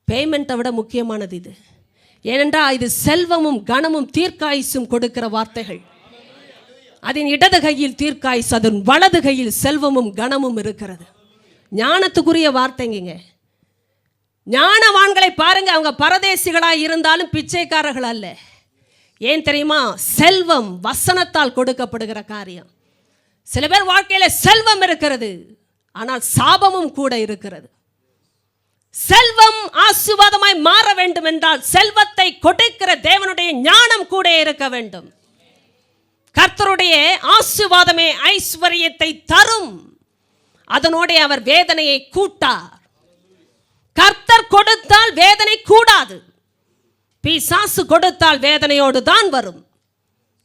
S1: பேமெண்ட்டை விட முக்கியமானது இது. ஏனென்றால் இது செல்வமும் கனமும் தீர்க்காயுசும் கொடுக்கிற வார்த்தைகள். அதன் இடது கையில் தீர்க்காயுசு, அதன் வலது கையில் செல்வமும் கனமும் இருக்கிறது. ஞானத்துக்குரிய வார்த்தைங்க. ஞானவான்களை பாருங்க, அவங்க பரதேசிகளாக இருந்தாலும் பிச்சைக்காரர்கள் அல்ல. ஏன் தெரியுமா? செல்வம் வசனத்தால் கொடுக்கப்படுகிற காரியம். சில பேர் வாழ்க்கையில் செல்வம் இருக்கிறது, ஆனால் சாபமும் கூட இருக்கிறது. செல்வம் ஆசீர்வாதமாய் மாற வேண்டும் என்றால் செல்வத்தை கொடுக்கிற தேவனுடைய ஞானம் கூட இருக்க வேண்டும். கர்த்தருடைய ஆசீர்வாதமே ஐஸ்வர்யத்தை தரும், அதனோட அவர் வேதனையை கூட்டார். கர்த்தர் கொடுத்தால் வேதனை கூடாது, பிசாசு கொடுத்தால் வேதனையோடு தான் வரும்.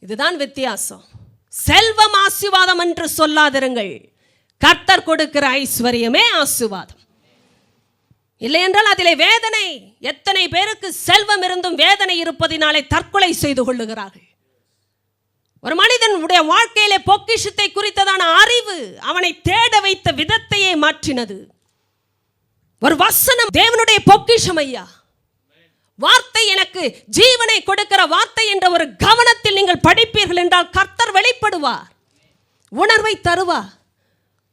S1: இதுதான் வித்தியாசம். செல்வம் ஆசீர்வாதம் என்று சொல்லாதிருங்கள், கர்த்தர் கொடுக்கிற ஐஸ்வர்யமே ஆசீர்வாதம். இல்லை என்றால் அதிலே வேதனை. எத்தனை பேருக்கு செல்வம் இருந்தும் வேதனை இருப்பதினாலே தற்கொலை செய்து கொள்ளுகிறார்கள். ஒரு மனிதனுடைய வாழ்க்கையிலே பொக்கிஷத்தை குறித்ததான அறிவு அவனை தேட வைத்த விதத்தையே மாற்றினது. ஒரு வசனம் தேவனுடைய பொக்கிஷம் ஐயா. வார்த்தை எனக்கு ஜீவனை கொடுக்கிற வார்த்தை என்ற ஒரு கவனத்தில் நீங்கள் படிப்பீர்கள் என்றால் கர்த்தர் வெளிப்படுவார், உணர்வை தருவார்.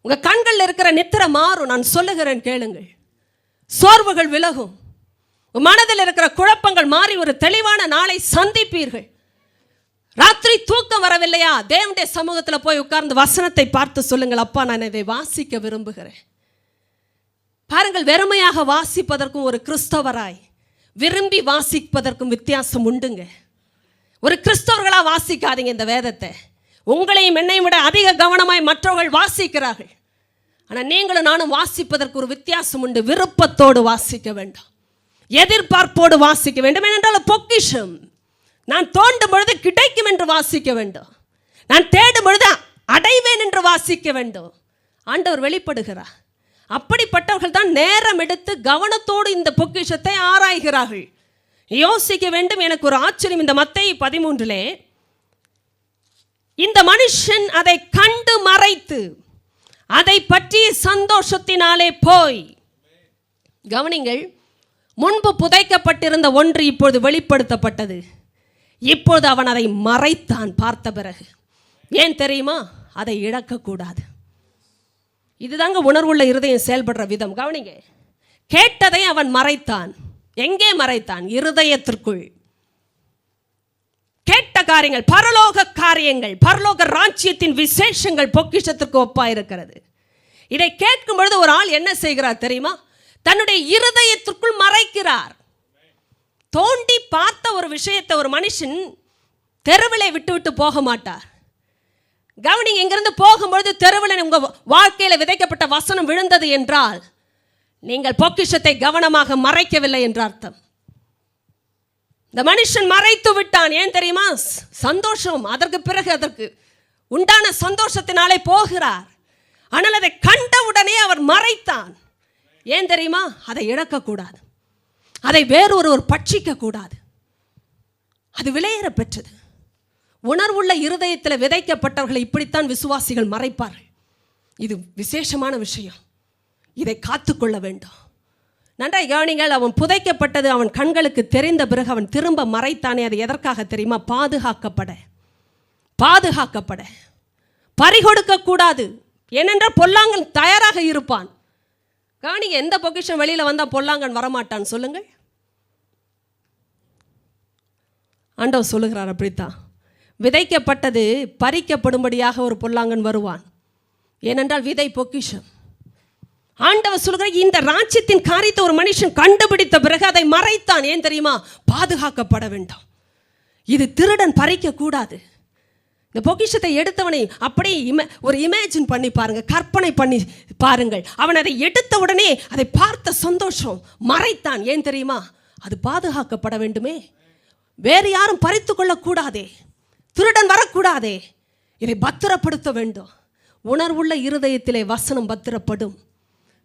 S1: உங்க கண்கள் இருக்கிற நித்திரை மாறும். நான் சொல்லுகிறேன் கேளுங்கள். சோர்வுகள் விலகும், மனதில் இருக்கிற குழப்பங்கள் மாறி ஒரு தெளிவான நாளை சந்திப்பீர்கள். ராத்திரி தூக்கம் வரவில்லையா? தேவனுடைய சமூகத்தில் போய் உட்கார்ந்து வசனத்தை பார்த்து சொல்லுங்கள், அப்பா நான் இதை வாசிக்க விரும்புகிறேன். பாருங்கள், வெறுமையாக வாசிப்பதற்கும் ஒரு கிறிஸ்தவராய் விரும்பி வாசிப்பதற்கும் வித்தியாசம் உண்டுங்க. ஒரு கிறிஸ்தவர்களாக வாசிக்காதீங்க இந்த வேதத்தை. உங்களையும் என்னையும் விட அதிக கவனமாய் மற்றவர்கள் வாசிக்கிறார்கள். ஆனால் நீங்களும் நானும் வாசிப்பதற்கு ஒரு வித்தியாசம் உண்டு. விருப்பத்தோடு வாசிக்க வேண்டாம், எதிர்பார்ப்போடு வாசிக்க வேண்டும். ஏனென்றால் பொக்கிஷம் நான் தோண்டும் பொழுது கிடைக்கும் என்று வாசிக்க வேண்டும், நான் தேடும் பொழுது அடைவேன் என்று வாசிக்க வேண்டும். ஆண்டவர் வெளிப்படுகிறார். அப்படிப்பட்டவர்கள் தான் நேரம் எடுத்து கவனத்தோடு இந்த பொக்கிஷத்தை ஆராய்கிறார்கள், யோசிக்க வேண்டும். எனக்கு ஒரு ஆச்சரியம், இந்த மத்தேயு 13 இந்த மனுஷன் அதை கண்டு மறைத்து அதை பற்றி சந்தோஷத்தினாலே போய், கவனிங்கள், முன்பு புதைக்கப்பட்டிருந்த ஒன்று இப்பொழுது வெளிப்படுத்தப்பட்டது. இப்பொழுது அவன் அதை மறைத்தான் பார்த்த பிறகு. ஏன் தெரியுமா? அதை இழக்கக்கூடாது. இதுதாங்க உணர்வுள்ள இருதயம் செயல்படுற விதம். கவனிங்க, கேட்டதை அவன் மறைத்தான். எங்கே மறைத்தான்? இருதயத்திற்குள். கேட்ட காரியங்கள், பரலோக காரியங்கள், பரலோக ராஜ்யத்தின் விசேஷங்கள் பொக்கிஷத்திற்கு ஒப்பா இருக்கிறது. இதை கேட்கும் பொழுது ஒரு ஆள் என்ன செய்கிறார் தெரியுமா? தன்னுடைய இருதயத்திற்குள் மறைக்கிறார். தோண்டி பார்த்த ஒரு விஷயத்தை ஒரு மனுஷன் தெருவிலே விட்டு விட்டு போக மாட்டார். கவனிங்க, இங்கிருந்து போகும்பொழுது தெருவில் உங்கள் வாழ்க்கையில் விதைக்கப்பட்ட வசனம் விழுந்தது என்றால் நீங்கள் பொக்கிஷத்தை கவனமாக மறைக்கவில்லை என்ற அர்த்தம். இந்த மனுஷன் மறைத்து விட்டான். ஏன் தெரியுமா? சந்தோஷம். அதற்கு பிறகு அதற்கு உண்டான சந்தோஷத்தினாலே போகிறார். ஆனால் அதை கண்டவுடனே அவர் மறைத்தான். ஏன் தெரியுமா? அதை இழக்கக்கூடாது, அதை வேறொருவர் பட்சிக்க கூடாது. அது விலையேற பெற்றது. உணர்வுள்ள இருதயத்தில் விதைக்கப்பட்டவர்களை இப்படித்தான் விசுவாசிகள் மறைப்பார்கள். இது விசேஷமான விஷயம், இதை காத்துக்கொள்ள வேண்டும். நன்றாய் கவனிங்கள். அவன் புதைக்கப்பட்டது அவன் கண்களுக்கு தெரிந்த பிறகு அவன் திரும்ப மறைத்தானே. அது எதற்காக தெரியுமா? பாதுகாக்கப்பட, பறிகொடுக்கக்கூடாது. ஏனென்றால் பொல்லாங்கன் தயாராக இருப்பான். கவனிங்க, எந்த பொக்கிஷம் வெளியில் வந்தால் பொல்லாங்கன் வரமாட்டான் சொல்லுங்கள். ஆண்டவர் சொல்லுகிறார் அப்படித்தான். விதைக்கப்பட்டது பறிக்கப்படும்படியாக ஒரு பொல்லாங்கன் வருவான். ஏனென்றால் விதை பொக்கிஷம். ஆண்டவர் சொல்கிற இந்த ராஜ்யத்தின் காரியத்தை ஒரு மனுஷன் கண்டுபிடித்த பிறகு அதை மறைத்தான். ஏன் தெரியுமா? பாதுகாக்கப்பட வேண்டும். இது திருடன் பறிக்க கூடாது. இந்த பொக்கிஷத்தை எடுத்தவனை அப்படியே ஒரு இமேஜின் பண்ணி பாருங்க, கற்பனை பண்ணி பாருங்கள். அவன் அதை எடுத்த உடனே அதை பார்த்த சந்தோஷம், மறைத்தான். ஏன் தெரியுமா? அது பாதுகாக்கப்பட வேண்டுமே, வேறு யாரும் பறித்து கொள்ளக்கூடாதே, திருடன் வரக்கூடாதே, இதை பத்திரப்படுத்த வேண்டும். உணர்வுள்ள இருதயத்திலே வசனம் பத்திரப்படும்.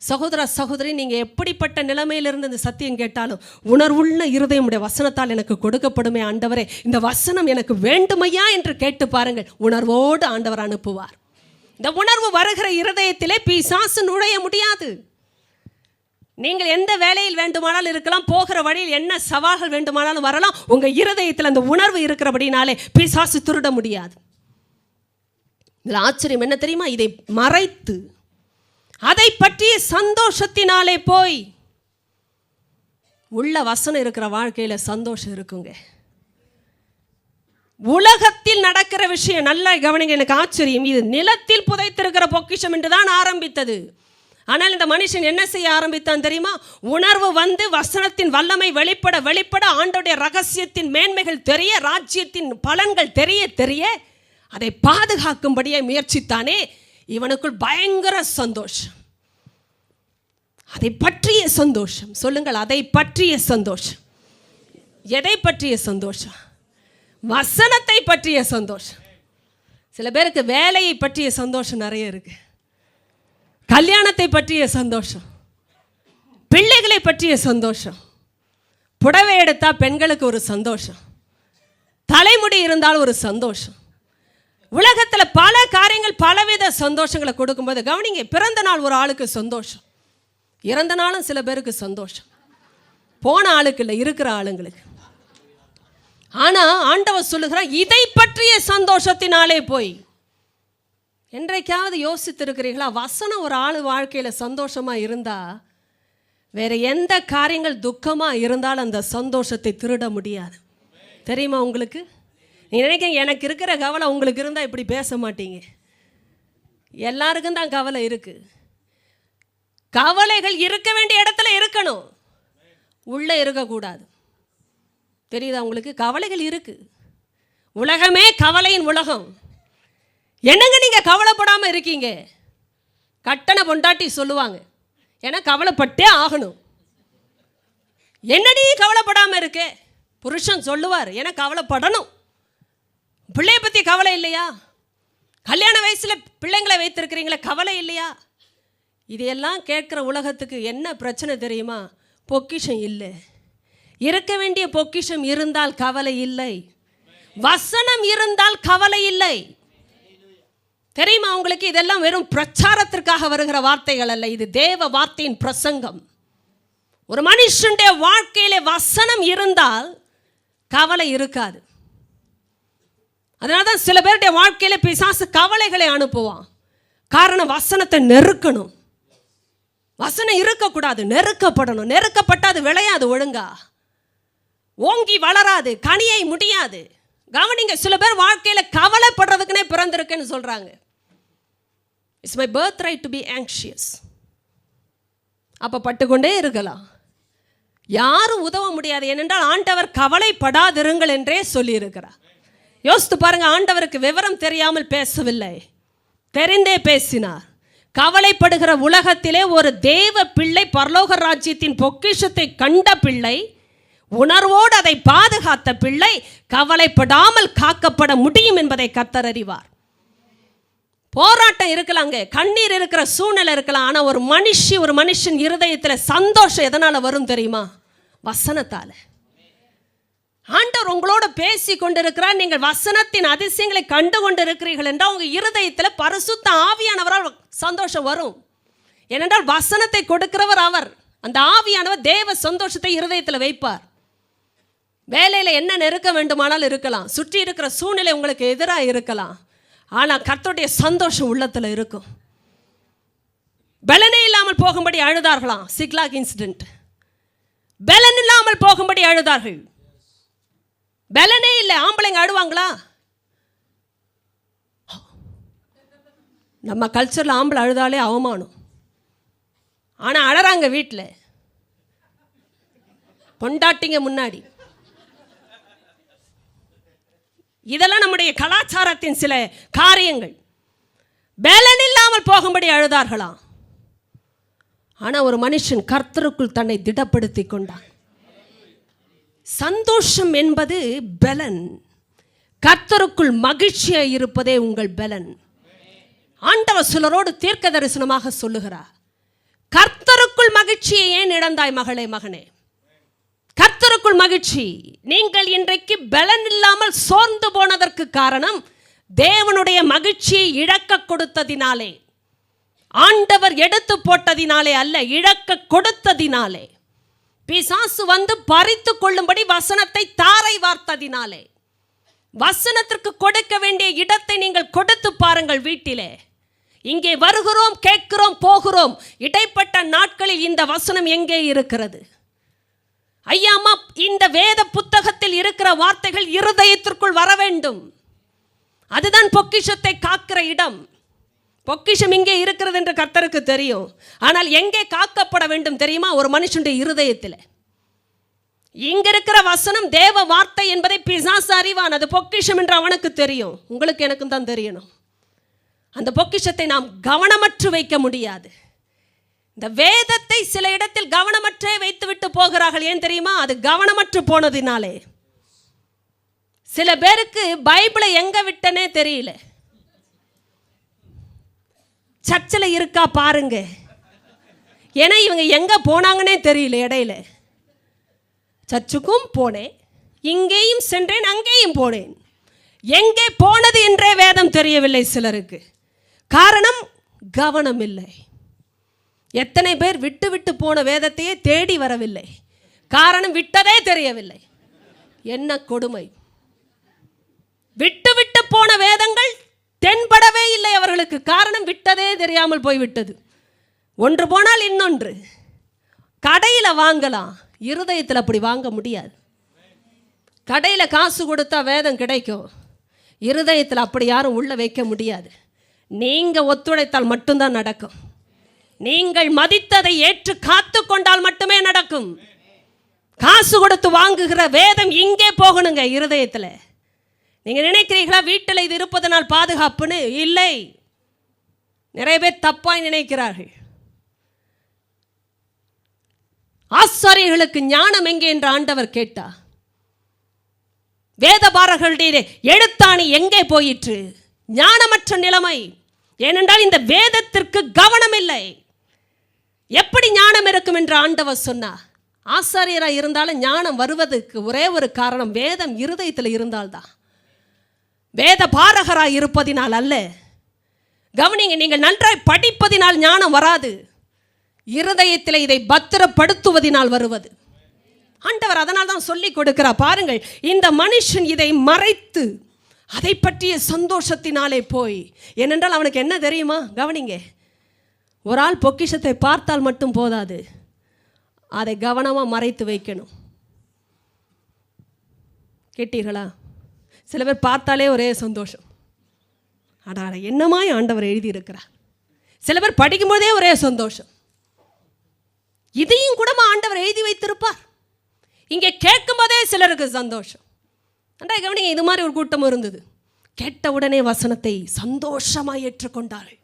S1: சகோதர சகோதரி, நீங்கள் எப்படிப்பட்ட நிலைமையிலிருந்து இந்த சத்தியம் கேட்டாலும் உணர்வுள்ள இருதயம் உடைய வசனத்தால் எனக்கு கொடுக்கப்படுமே. ஆண்டவரே, இந்த வசனம் எனக்கு வேண்டுமையா என்று கேட்டு பாருங்கள். உணர்வோடு ஆண்டவர் அனுப்புவார். இந்த உணர்வு வருகிற இருதயத்திலே பிசாசு நுழைய முடியாது. நீங்கள் எந்த வேலையில் வேண்டுமானாலும் இருக்கலாம், போகிற வழியில் என்ன சவால்கள் வேண்டுமானாலும் வரலாம். உங்கள் இருதயத்தில் அந்த உணர்வு இருக்கிறபடினாலே பிசாசு திருட முடியாது. இதில் ஆச்சரியம் என்ன தெரியுமா? இதை மறைத்து அதை பற்றிய சந்தோஷத்தினாலே போய் உள்ள வசனம் இருக்கிற வாழ்க்கையில சந்தோஷம் இருக்குங்க. உலகத்தில் நடக்கிற விஷயம் நல்லா கவனிங்க. எனக்கு ஆச்சரியம், இது நிலத்தில் புதைத்திருக்கிற பொக்கிஷம் என்றுதான் ஆரம்பித்தது. ஆனால் இந்த மனுஷன் என்ன செய்ய ஆரம்பித்தான் தெரியுமா? உணர்வு வந்து வசனத்தின் வல்லமை வெளிப்பட வெளிப்பட ஆண்டோடைய ரகசியத்தின் மேன்மைகள் தெரிய, ராஜ்யத்தின் பலன்கள் தெரிய தெரிய அதை பாதுகாக்கும்படியே முயற்சித்தானே. இவனுக்குள் பயங்கர சந்தோஷம், அதை பற்றிய சந்தோஷம். சொல்லுங்கள், அதை பற்றிய சந்தோஷம். எதை பற்றிய சந்தோஷம்? வசனத்தை பற்றிய சந்தோஷம். சில பேருக்கு வேலையை பற்றிய சந்தோஷம் நிறைய இருக்கு, கல்யாணத்தை பற்றிய சந்தோஷம், பிள்ளைகளை பற்றிய சந்தோஷம், புடவை எடுத்தா பெண்களுக்கு ஒரு சந்தோஷம், தலைமுடி இருந்தால் ஒரு சந்தோஷம். உலகத்தில் பல காரியங்கள் பலவித சந்தோஷங்களை கொடுக்கும்போது கவனிங்க, பிறந்த நாள் ஒரு ஆளுக்கு சந்தோஷம், இறந்த நாளும் சில பேருக்கு சந்தோஷம். போன ஆளுக்கு இல்லை, இருக்கிற ஆளுங்களுக்கு. ஆனால் ஆண்டவர் சொல்லுகிறார், இதை பற்றிய சந்தோஷத்தினாலே போய். என்றைக்காவது யோசித்திருக்கிறீர்களா? வசனம் ஒரு ஆள் வாழ்க்கையில் சந்தோஷமாக இருந்தால் வேற எந்த காரியங்கள் துக்கமாக இருந்தாலும் அந்த சந்தோஷத்தை திருட முடியாது. தெரியுமா உங்களுக்கு? நீ நினைக்க எனக்கு இருக்கிற கவலை உங்களுக்கு இருந்தால் இப்படி பேச மாட்டீங்க. எல்லாருக்கும் தான் கவலை இருக்குது. கவலைகள் இருக்க வேண்டிய இடத்துல இருக்கணும், உள்ளே இருக்கக்கூடாது. தெரியுதா உங்களுக்கு? கவலைகள் இருக்கு. உலகமே கவலையின் உலகம். என்னங்க நீங்கள் கவலைப்படாமல் இருக்கீங்க? கட்டண பொண்டாட்டி சொல்லுவாங்க, ஏன்னா கவலைப்பட்டே ஆகணும். என்னடி கவலைப்படாமல் இருக்கே? புருஷன் சொல்லுவார், ஏன்னா கவலைப்படணும். பிள்ளைய பற்றி கவலை இல்லையா? கல்யாண வயசில் பிள்ளைங்களை வைத்திருக்கிறீங்களா, கவலை இல்லையா? இதையெல்லாம் கேட்குற உலகத்துக்கு என்ன பிரச்சனை தெரியுமா? பொக்கிஷம் இல்லை. இருக்க வேண்டிய பொக்கிஷம் இருந்தால் கவலை இல்லை, வசனம் இருந்தால் கவலை இல்லை. தெரியுமா உங்களுக்கு? இதெல்லாம் வெறும் பிரச்சாரத்திற்காக வருகிற வார்த்தைகள் அல்ல, இது தேவ வார்த்தையின் பிரசங்கம். ஒரு மனுஷனுடைய வாழ்க்கையிலே வசனம் இருந்தால் கவலை இருக்காது. அதனால தான் சில பேருடைய வாழ்க்கையில பிசாசு கவலைகளை அனுப்புவான். காரணம், வசனத்தை நெருக்கணும். வசனம் இருக்கக்கூடாது, நெருக்கப்படணும். நெருக்கப்பட்டால் அது விளையாது, ஒழுங்கா ஓங்கி வளராது, கனியை முடியாது. கவனிங்க, சில பேர் வாழ்க்கையில் கவலைப்படுறதுக்குனே பிறந்திருக்குன்னு சொல்கிறாங்க. It's my birth right to be anxious. அப்போ பட்டுக்கொண்டே இருக்கலாம், யாரும் உதவ முடியாது. ஏனென்றால் ஆண்டவர் கவலைப்படாதிருங்கள் என்றே சொல்லியிருக்கிறார். யோசித்து பாருங்க, ஆண்டவருக்கு விவரம் தெரியாமல் பேசவில்லை, தெரிந்தே பேசினார். கவலைப்படுகிற உலகத்திலே ஒரு தேவ பிள்ளை, பரலோக ராஜ்யத்தின் பொக்கிஷத்தை கண்ட பிள்ளை, உணர்வோடு அதை பாதுகாத்த பிள்ளை கவலைப்படாமல் காக்கப்பட முடியும் என்பதை கர்த்தர் அறிவார். போராட்டம் இருக்கலாங்க, கண்ணீர் இருக்கிற சூழ்நிலை இருக்கலாம். ஆனால் ஒரு மனுஷன் இருதயத்தில் சந்தோஷம் எதனால் வரும் தெரியுமா? வசனத்தால். ஆண்டவர் உங்களோட பேசி கொண்டிருக்கிறார், நீங்கள் வசனத்தின் அதிசயங்களை கண்டு கொண்டு இருக்கிறீர்கள் என்றால் உங்கள் இருதயத்தில் பரிசுத்த ஆவியானவரால் சந்தோஷம் வரும். ஏனென்றால் வசனத்தை கொடுக்கிறவர் அவர். அந்த ஆவியானவர் தேவ சந்தோஷத்தை இருதயத்தில் வைப்பார். வேலையில் என்ன நெருக்க வேண்டுமானால் இருக்கலாம், சுற்றி இருக்கிற சூழ்நிலை உங்களுக்கு எதிராக இருக்கலாம், ஆனால் கர்த்தருடைய சந்தோஷம் உள்ளத்தில் இருக்கும். பலனே இல்லாமல் போகும்படி அழுதார்களாம், சிக்லாக் இன்சிடென்ட். பலன் இல்லாமல் போகும்படி அழுதார்கள். பலனே இல்லை, ஆம்பளைங்க அழுவாங்களா? நம்ம கல்ச்சரில் ஆம்பளை அழுதாலே அவமானம். ஆனால் அழறாங்க வீட்டில் பொண்டாட்டிங்க முன்னாடி. இதெல்லாம் நம்முடைய கலாச்சாரத்தின் சில காரியங்கள். பலன் இல்லாமல் போகும்படி அழுதார்களாம். ஆனால் ஒரு மனுஷன் கர்த்தருக்குள் தன்னை திடப்படுத்தி கொண்டான். சந்தோஷம் என்பது பலன். கர்த்தருக்குள் மகிழ்ச்சியாக இருப்பதே உங்கள் பலன். ஆண்டவர் சிலரோடு தீர்க்க தரிசனமாக சொல்லுகிறார், கர்த்தருக்குள் மகிழ்ச்சியை ஏன் இழந்தாய் மகளே மகனே? கர்த்தருக்குள் மகிழ்ச்சி. நீங்கள் இன்றைக்கு பலன் இல்லாமல் சோர்ந்து போனதற்கு காரணம் தேவனுடைய மகிழ்ச்சியை இழக்க கொடுத்ததினாலே, ஆண்டவர் எடுத்து போட்டதினாலே அல்ல, இழக்க கொடுத்ததினாலே. பிசாசு வந்து பறித்து கொள்ளும்படி வசனத்தை தாரை வார்த்ததினாலே. வசனத்திற்கு கொடுக்க வேண்டிய இடத்தை நீங்கள் கொடுத்து பாருங்கள். வீட்டிலே இங்கே வருகிறோம், கேட்கிறோம், போகிறோம். இடைப்பட்ட நாட்களில் இந்த வசனம் எங்கே இருக்கிறது? ஐயா அம்மா, இந்த வேத புத்தகத்தில் இருக்கிற வார்த்தைகள் இருதயத்திற்குள் வர வேண்டும். அதுதான் பொக்கிஷத்தை காக்கிற இடம். பொக்கிஷம் இங்கே இருக்கிறது என்று கர்த்தருக்கு தெரியும். ஆனால் எங்கே காக்கப்பட வேண்டும் தெரியுமா? ஒரு மனுஷனுடைய இருதயத்தில். இங்க இருக்கிற வசனம் தேவ வார்த்தை என்பதை பிசாசு அறிவான். அது பொக்கிஷம் என்று அவனுக்கு தெரியும். உங்களுக்கு எனக்கும் தான் தெரியணும். அந்த பொக்கிஷத்தை நாம் கவனமற்று வைக்க முடியாது. இந்த வேதத்தை சில இடத்தில் கவனமற்றே வைத்துவிட்டு போகிறார்கள். ஏன் தெரியுமா? அது கவனமற்று போனதினாலே. சில பேருக்கு பைபிளை எங்க விட்டனே தெரியல. சர்ச்சில் இருக்கா பாருங்க, ஏன்னா இவங்க எங்க போனாங்கன்னே தெரியல. இடையில சர்ச்சுக்கும் போனேன், இங்கேயும் சென்றேன், அங்கேயும் போனேன். எங்கே போனது என்றே வேதம் தெரியவில்லை சிலருக்கு. காரணம் கவனம் இல்லை. எத்தனை பேர் விட்டு விட்டு போன வேதத்தையே தேடி வரவில்லை. காரணம் விட்டதே தெரியவில்லை. என்ன கொடுமை! விட்டு விட்டு போன வேதங்கள் தென்படவே இல்லை அவர்களுக்கு. காரணம் விட்டதே தெரியாமல் போய்விட்டது. ஒன்று போனால் இன்னொன்று. கடையில் வாங்கலாம், இருதயத்தில் அப்படி வாங்க முடியாது. கடையில் காசு கொடுத்தா வேதம் கிடைக்கும், இருதயத்தில் அப்படி யாரும் உள்ள வைக்க முடியாது. நீங்கள் ஒத்துழைத்தால் மட்டும்தான் நடக்கும். நீங்கள் மதித்ததை ஏற்று காத்து கொண்டால் மட்டுமே நடக்கும். காசு கொடுத்து வாங்குகிற வேதம் இங்கே போகணுங்க, இருதயத்தில். நீங்கள் நினைக்கிறீர்களா வீட்டில் இது இருப்பதனால் பாதுகாப்புன்னு? இல்லை. நிறைய பேர் தப்பாய் நினைக்கிறார்கள். ஆசாரியர்களுக்கு ஞானம் எங்கே என்று ஆண்டவர் கேட்டார். வேதபாரர்களுடைய எழுத்தாணி எங்கே போயிற்று? ஞானமற்ற நிலைமை. ஏனென்றால் இந்த வேதத்திற்கு கவனம் இல்லை. எப்படி ஞானம் இருக்கும் என்று ஆண்டவர் சொன்னார். ஆசாரியராக இருந்தாலும் ஞானம் வருவதற்கு ஒரே ஒரு காரணம், வேதம் இருதயத்தில் இருந்தால்தான். வேத பாரகராக இருப்பதினால் அல்ல. கவனிங்க, நீங்கள் நன்றாய் படிப்பதினால் ஞானம் வராது. இருதயத்தில் இதை பத்திரப்படுத்துவதினால் வருவது. ஆண்டவர் அதனால் தான் சொல்லி கொடுக்கிறார். பாருங்கள், இந்த மனுஷன் இதை மறைத்து அதை பற்றிய சந்தோஷத்தினாலே போய், ஏனென்றால் அவனுக்கு என்ன தெரியுமா? கவனிங்க, ஒரு ஆள் பொக்கிஷத்தை பார்த்தால் மட்டும் போதாது, அதை கவனமாக மறைத்து வைக்கணும். கேட்டீர்களா? சில பேர் பார்த்தாலே ஒரே சந்தோஷம், அடா என்னமாய் ஆண்டவர் எழுதியிருக்கிறார். சில பேர் படிக்கும்போதே ஒரே சந்தோஷம். இதையும் கூட ஆண்டவர் எழுதி வைத்திருப்பார். இங்கே கேட்கும் போதே சிலருக்கு சந்தோஷம். அன்றா கவனிங்க, இது மாதிரி ஒரு கூட்டம் இருந்தது. கேட்ட உடனே வசனத்தை சந்தோஷமாக ஏற்றுக்கொண்டார்கள்.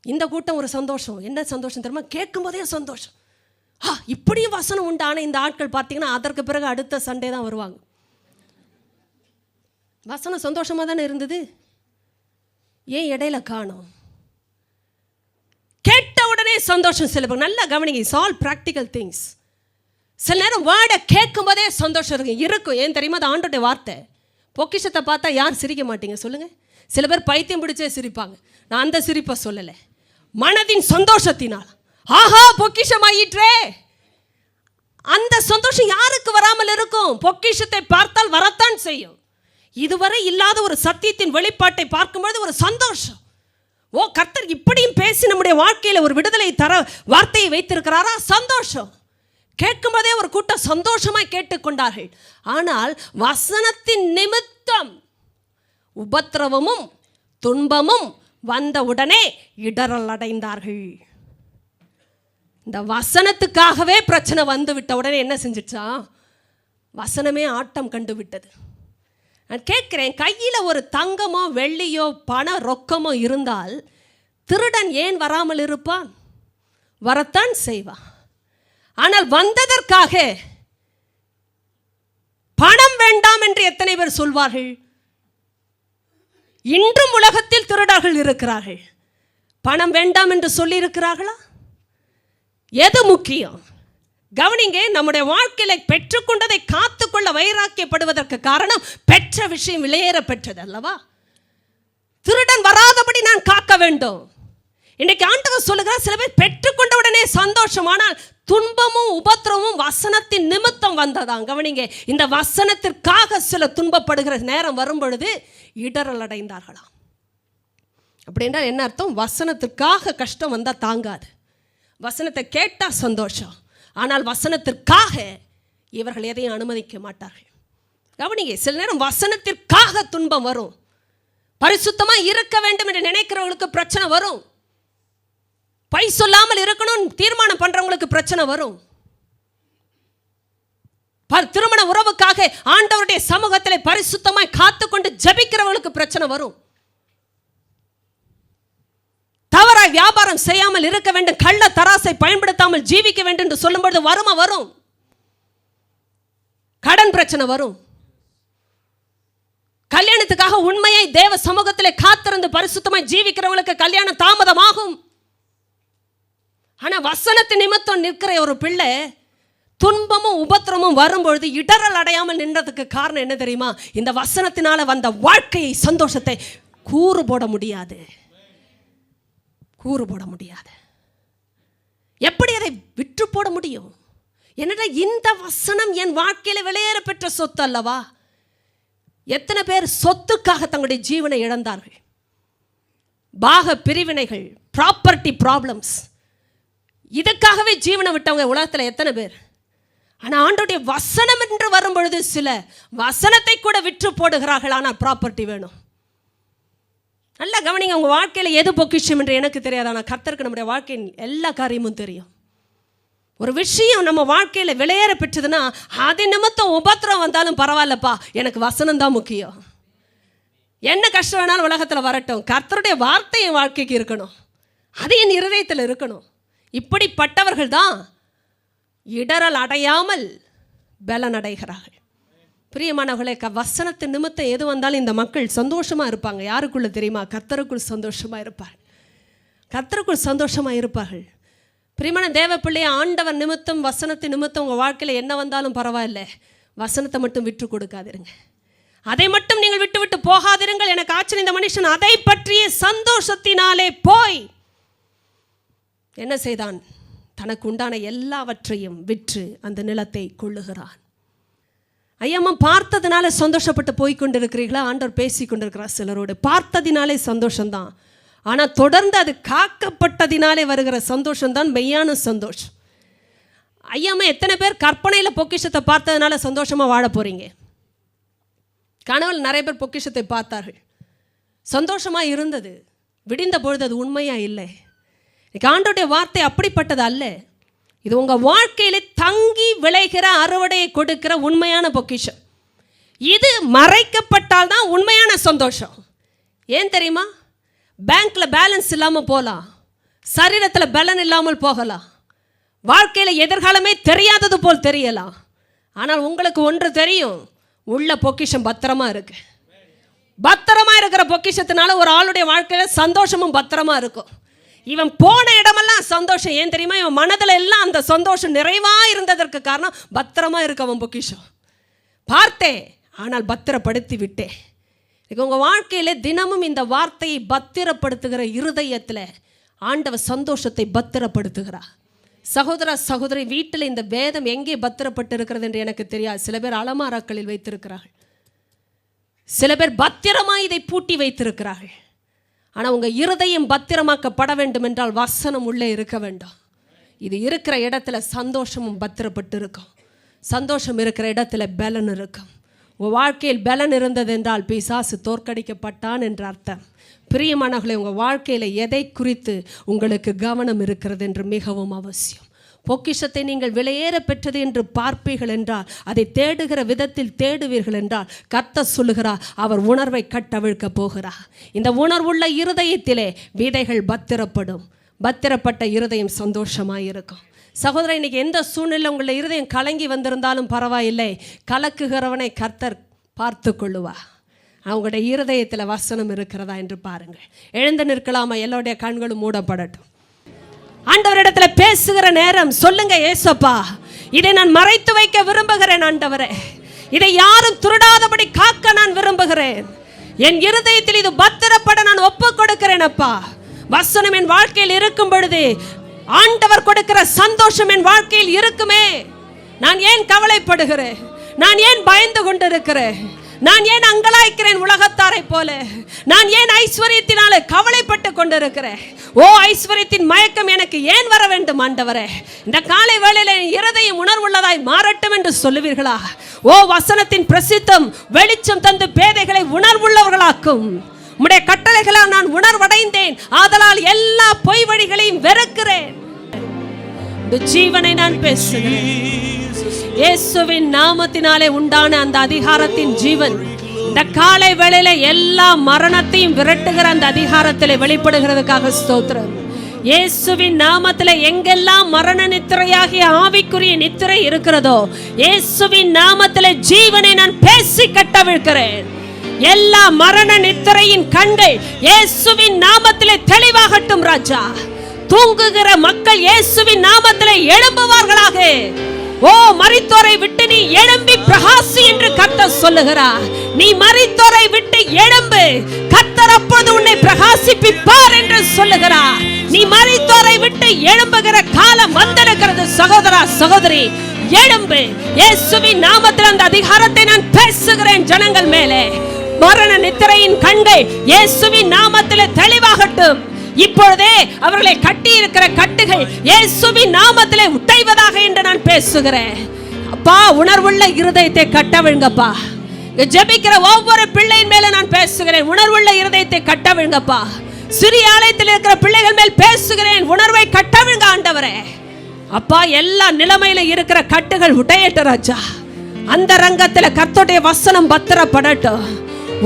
S1: இந்த கூட்டம் ஒரு சந்தோஷம். என்ன சந்தோஷம் தெரியுமா? கேட்கும் போதே சந்தோஷம். இப்படியும் வசனம் உண்டு. ஆனால் இந்த ஆட்கள் பார்த்தீங்கன்னா அதற்கு பிறகு அடுத்த சண்டே தான் வருவாங்க. வசனம் சந்தோஷமாக தானே இருந்தது, ஏன் இடையில காணோம்? கேட்ட உடனே சந்தோஷம். சில பேர் நல்லா கவனிங்க, இட்ஸ் ஆல் ப்ராக்டிக்கல் திங்ஸ். சில நேரம் வேர்டை கேட்கும் போதே சந்தோஷம் இருக்கும். ஏன் தெரியுமா? அது ஆண்டோடைய வார்த்தை. பொக்கிஷத்தை பார்த்தா யார் சிரிக்க மாட்டீங்க சொல்லுங்க? சில பேர் பைத்தியம் பிடிச்சே சிரிப்பாங்க. நான் அந்த சிரிப்பை சொல்லலை, மனதின் சந்தோஷத்தினால். ஆஹா, பொக்கிஷம் ஆயிற்றே, அந்த சந்தோஷம் யாருக்கு வராமல் இருக்கும்? பொக்கிஷத்தை பார்த்தால் வரத்தான் செய்யும். இதுவரை இல்லாத ஒரு சத்தியத்தின் வெளிப்பாட்டை பார்க்கும்போது ஒரு சந்தோஷம். ஓ, கர்த்தர் இப்படியும் பேசி நம்முடைய வாழ்க்கையில் ஒரு விடுதலை தர வார்த்தையை வைத்திருக்கிறாரா? சந்தோஷம். கேட்கும்போதே ஒரு கூட்டம் சந்தோஷமாய் கேட்டுக்கொண்டார்கள். ஆனால் வசனத்தின் நிமித்தம் உபத்திரவமும் துன்பமும் வந்தவுடனே இடரல் அடைந்தார்கள். இந்த வசனத்துக்காகவே பிரச்சனை வந்து விட்ட உடனே என்ன செஞ்சிச்சா, வசனமே ஆட்டம் கண்டு விட்டது. நான் கேட்குறேன், கையில் ஒரு தங்கமோ வெள்ளியோ பண ரொக்கமோ இருந்தால் திருடன் ஏன் வராமல் இருப்பான்? வரத்தான் செய்வான். ஆனால் வந்ததற்காக பணம் வேண்டாம் என்று எத்தனை பேர் சொல்வார்கள்? இன்றும் உலகத்தில் திருடர்கள் இருக்கிறார்கள். பணம் வேண்டாம் என்று சொல்லி இருக்கிறார்களா? எது முக்கியம்? கவனிங்க, நம்முடைய வாழ்க்கையில பெற்றுக்கொண்டதை காத்துக்கொள்ள வைராக்கியப்படுவதற்கு காரணம் பெற்ற விஷயம் விலையேற பெற்றது அல்லவா? திருடன் வராதபடி நான் காக்க வேண்டும். இன்னைக்கு ஆண்டவர் சொல்லுகிறார், சில பேர் பெற்றுக்கொண்ட உடனே சந்தோஷம், ஆனால் துன்பமும் உபத்திரமும் வசனத்தின் நிமித்தம் வந்ததாம். கவனிங்க, இந்த வசனத்திற்காக சில துன்பப்படுகிற நேரம் வரும் பொழுது இடரல் அடைந்தார்களாம். அப்படின்னா என்ன அர்த்தம்? வசனத்திற்காக கஷ்டம் வந்தால் தாங்காது, வசனத்தை கேட்டால் சந்தோஷம், ஆனால் வசனத்திற்காக இவர்கள் எதையும் அனுமதிக்க மாட்டார்கள். கவனிங்க, சில நேரம் வசனத்திற்காக துன்பம் வரும். பரிசுத்தமாக இருக்க வேண்டும் என்று நினைக்கிறவங்களுக்கு பிரச்சனை வரும். பை சொல்லாமல் இருக்கணும் தீர்மானம் பண்றவங்களுக்கு பிரச்சனை வரும். திருமண உறவுக்காக ஆண்டவருடைய சமூகத்தில் பரிசுத்தமாய் காத்துக்கொண்டு ஜெபிக்கிறவங்களுக்கு பிரச்சனை வரும். தவறாய் வியாபாரம் செய்யாமல் இருக்க வேண்டும், கள்ள தராசை பயன்படுத்தாமல் ஜீவிக்க வேண்டும் என்று சொல்லும்போது வறுமை வரும், கடன் பிரச்சனை வரும். கல்யாணத்துக்காக உண்மையை தேவ சமூகத்தில் காத்திருந்து பரிசுத்தமாய் ஜீவிக்கிறவங்களுக்கு கல்யாணம் தாமதமாகும். ஆனா வசனத்தின் நிமித்தம் நிற்கிற ஒரு பிள்ளை துன்பமும் உபத்திரமும் வரும்பொழுது இடரல் அடையாமல் நின்றதுக்கு காரணம் என்ன தெரியுமா? இந்த வசனத்தினால வந்த வாழ்க்கையை, சந்தோஷத்தை கூறு போட முடியாது, கூறு போட முடியாது. எப்படி அதை விற்று போட முடியும்? என்னடா, இந்த வசனம் என் வாழ்க்கையில விலையேற பெற்ற சொத்து அல்லவா? எத்தனை பேர் சொத்துக்காக தங்களுடைய ஜீவனை இழந்தார்கள்? பாக பிரிவினைகள், ப்ராப்பர்ட்டி ப்ராப்ளம்ஸ், இதுக்காகவே ஜீவனை விட்டவங்க உலகத்தில் எத்தனை பேர்? ஆனால் ஆண்டவருடைய வசனம் என்று வரும்பொழுது சில வசனத்தை கூட விற்று போடுகிறார்கள். ஆனால் ப்ராப்பர்ட்டி வேணும். நல்லா கவனிங்க, உங்கள் வாழ்க்கையில் எது பொக்கிஷம் என்று எனக்கு தெரியாது, ஆனால் கர்த்தருக்கு நம்முடைய வாழ்க்கையின் எல்லா காரியமும் தெரியும். ஒரு விஷயம் நம்ம வாழ்க்கையில் விலையேற பெற்றதுன்னா அது நிமித்தம் உபத்திரம் வந்தாலும் பரவாயில்லப்பா, எனக்கு வசனம் தான் முக்கியம். என்ன கஷ்டம் வேணாலும் உலகத்தில் வரட்டும், கர்த்தருடைய வார்த்தை என் வாழ்க்கைக்கு இருக்கணும், அது என் இருதயத்தில் இருக்கணும். இப்படிப்பட்டவர்கள் தான் இடரல் அடையாமல் பலன் அடைகிறார்கள். பிரியமானவர்களே, வசனத்தின் நிமித்தம் எது வந்தாலும் இந்த மக்கள் சந்தோஷமாக இருப்பாங்க. யாருக்குள்ள தெரியுமா? கர்த்தருக்குள் சந்தோஷமாக இருப்பார்கள். கர்த்தருக்குள் சந்தோஷமாக இருப்பார்கள். பிரியமான தேவ பிள்ளையை, ஆண்டவர் நிமித்தம், வசனத்தின் நிமித்தம் உங்கள் வாழ்க்கையில் என்ன வந்தாலும் பரவாயில்லை, வசனத்தை மட்டும் விட்டு கொடுக்காதிருங்க. அதை மட்டும் நீங்கள் விட்டு விட்டு போகாதிருங்கள். எனக்கு ஆச்சரியம், இந்த மனுஷன் அதை பற்றிய சந்தோஷத்தினாலே போய் என்ன செய்தான்? தனக்கு உண்டான எல்லாவற்றையும் விற்று அந்த நிலத்தை கொள்ளுகிறான். ஐயம்மா, பார்த்ததினாலே சந்தோஷப்பட்டு போய் கொண்டிருக்கிறீர்களா? ஆண்டவர் பேசி கொண்டிருக்கிறார் சிலரோடு. பார்த்ததினாலே சந்தோஷம்தான், ஆனால் தொடர்ந்து அது காக்கப்பட்டதினாலே வருகிற சந்தோஷம்தான் மெய்யான சந்தோஷம். ஐயாம்மா, எத்தனை பேர் கற்பனையில் பொக்கிஷத்தை பார்த்ததுனால சந்தோஷமாக வாழ போகிறீங்க? கனவில் நிறைய பேர் பொக்கிஷத்தை பார்த்தார்கள், சந்தோஷமாக இருந்தது, விடிந்த பொழுது அது உண்மையாக இல்லை. ஆண்டவருடைய வார்த்தை அப்படிப்பட்டது அல்ல. இது உங்கள் வாழ்க்கையிலே தங்கி விளைகிற அறுவடையை கொடுக்கிற உண்மையான பொக்கிஷம். இது மறைக்கப்பட்டால் தான் உண்மையான சந்தோஷம். ஏன் தெரியுமா? பேங்க்ல பேலன்ஸ் இல்லாமல் போகலாம், சரீரத்தில் பலன் இல்லாமல் போகலாம், வாழ்க்கையில் எதிர்காலமே தெரியாதது போல் தெரியலாம். ஆனால் உங்களுக்கு ஒன்று தெரியும், உள்ள பொக்கிஷம் பத்திரமா இருக்கு. பத்திரமா இருக்கிற பொக்கிஷத்தினால ஒரு ஆளுடைய வாழ்க்கையில் சந்தோஷமும் பத்திரமா இருக்கும். இவன் போன இடமெல்லாம் சந்தோஷம். ஏன் தெரியுமா? இவன் மனதில் எல்லாம் அந்த சந்தோஷம் நிறைவாக இருந்ததற்கு காரணம் பத்திரமா இருக்க அவன் பொக்கிஷம். பார்த்தேன், ஆனால் பத்திரப்படுத்தி விட்டேன். உங்கள் வாழ்க்கையில் தினமும் இந்த வார்த்தையை பத்திரப்படுத்துகிற இருதயத்தில் ஆண்டவர் சந்தோஷத்தை பத்திரப்படுத்துகிறார். சகோதர சகோதரி, வீட்டில் இந்த வேதம் எங்கே பத்திரப்பட்டு இருக்கிறது என்று எனக்கு தெரியாது. சில பேர் அலமாராக்களில் வைத்திருக்கிறார்கள், சில பேர் பத்திரமாக இதை பூட்டி வைத்திருக்கிறார்கள். ஆனால் உங்கள் இருதயம் பத்திரமாக்கப்பட வேண்டும் என்றால் வசனம் உள்ளே இருக்க வேண்டும். இது இருக்கிற இடத்துல சந்தோஷமும் பத்திரப்பட்டு இருக்கும். சந்தோஷம் இருக்கிற இடத்துல பலன் இருக்கும். உங்கள் வாழ்க்கையில் பலன் இருந்தது என்றால் பிசாசு தோற்கடிக்கப்பட்டான் என்ற அர்த்தம். பிரியமானவர்களே, உங்கள் வாழ்க்கையில் எதை குறித்து உங்களுக்கு கவனம் இருக்கிறது என்று மிகவும் அவசியம். பொக்கிஷத்தை நீங்கள் விலையேற பெற்றது என்று பார்ப்பீர்கள் என்றால், அதை தேடுகிற விதத்தில் தேடுவீர்கள் என்றால், கர்த்தர் சொல்லுகிறார், அவர் உணர்வை கட்டவிழ்க்க போகிறார். இந்த உணர்வுள்ள இருதயத்திலே விதைகள் பத்திரப்படும். பத்திரப்பட்ட இருதயம் சந்தோஷமாயிருக்கும். சகோதரன், இன்னைக்கு எந்த சூழ்நிலை உங்களுடைய இருதயம் கலங்கி வந்திருந்தாலும் பரவாயில்லை, கலக்குகிறவனை கர்த்தர் பார்த்து கொள்ளுவா. அவங்களுடைய இருதயத்தில் வசனம் இருக்கிறதா என்று பாருங்கள். எழுந்து நிற்கலாமா? எல்லோருடைய கண்களும் மூடப்படட்டும். ஆண்டவரிடத்துல பேசுகிற நேரம் சொல்லுங்க, ஏசப்பா, இதை நான் மறைத்து வைக்க விரும்புகிறேன் ஆண்டவரே. இதை யாரும் திருடாதபடி காக்க நான் விரும்புகிறேன். என் இருதயத்தில் இது பத்திரப்பட நான் ஒப்பு கொடுக்கிறேன் அப்பா. வசனம் என் வாழ்க்கையில் இருக்கும் பொழுது ஆண்டவர் கொடுக்கிற சந்தோஷம் என் வாழ்க்கையில் இருக்குமே. நான் ஏன் கவலைப்படுகிறேன்? நான் ஏன் பயந்து கொண்டிருக்கிறேன்? நான் ஏன் அங்கலாய்க்கிறேன் உலகத்தாரை போல? நான் ஏன் ஐஸ்வர்யத்தினால கவலைப்பட்டு கொண்டிருக்கிறேன்? ஓ, ஐஸ்வர்யத்தின் மயக்கம் எனக்கு ஏன் வர வேண்டும் ஆண்டவரே? இந்த காலை வேளையில இருதயம் உணர்வுள்ளதாய் மாறட்டும் என்று சொல்லுவீர்களா? ஓ, வசனத்தின் பிரசித்தம் வெளிச்சம் தந்து பேதைகளை உணர்வுள்ளவர்களாக்கும். உம்முடைய கட்டளைகளால் நான் உணர்வடைந்தேன், ஆதலால் எல்லா பொய் வழிகளையும் வெறுக்கிறேன். ஜீவனை நான் பேசுகிறேன். இயேசுவின் நாமத்தினாலே உண்டான அந்த அதிகாரத்தின் ஜீவன் இந்த காலை வேளையில எல்லா மரணத்தையும் விரட்டுகிற அந்த அதிகாரத்திலே வெளிப்படுகிறதுக்காக ஸ்தோத்திரம். இயேசுவின் நாமத்திலே எங்கெல்லாம் மரண நித்திரையாகிய ஆவிக்குரிய நித்திரை இருக்கிறதோ, இயேசுவின் நாமத்திலே ஜீவனை நான் பேசி கட்டவிழ்க்கிறேன். எல்லா மரண நித்திரையின் கண்கள் இயேசுவின் நாமத்திலே தெளிவாகட்டும் ராஜா. தூங்குகிற மக்கள் இயேசுவின் நாமத்திலே எழும்புவார்களாக. ஓ, மரித்தோரை விட்டு நீ எழும்பி பிரகாசி என்று கர்த்தர் சொல்லுகிறார். நீ மரித்தோரை விட்டு எழும்பு, கர்த்தர் அப்பொழுது உன்னை பிரகாசிப்பிப்பார் என்று சொல்லுகிறார். நீ மரித்தோரை விட்டு எழும்புகிற காலம் வந்திருக்கிறது. சகோதரா, சகோதரி, எழும்பு. இயேசுவின் நாமத்தில் அந்த அதிகாரத்தை நான் பேசுகிறேன் ஜனங்கள் மேலே. மரண நித்திரையின் கண்கள் இயேசுவின் நாமத்திலே தெளிவாகட்டும். இப்பொழுதே அவர்களை கட்டி இருக்கிற கட்டுகள் இயேசுவின் நாமத்திலே உடைவதாக என்று நான் பேசுகிறேன். அப்பா, உணர்வுள்ள இருதயத்தை கட்டவிழ்ங்கப்பா. ஜெபிக்கிற ஒவ்வொரு பிள்ளையின் மேல நான் பேசுகிறேன், உணர்வுள்ள இருதயத்தை கட்டவிழ்ங்கப்பா. சிறிய ஆலயத்தில் இருக்கிற பிள்ளைகள் மேல் பேசுகிறேன், உணர்வை கட்டவிழ்ங்க ஆண்டவரே. அப்பா, எல்லா நிலைமையில இருக்கிற கட்டுகள் உடையட்டும் ராஜா. அந்த ரங்கத்தில் கர்த்தருடைய வசனம் பத்திரப்படட்டும்.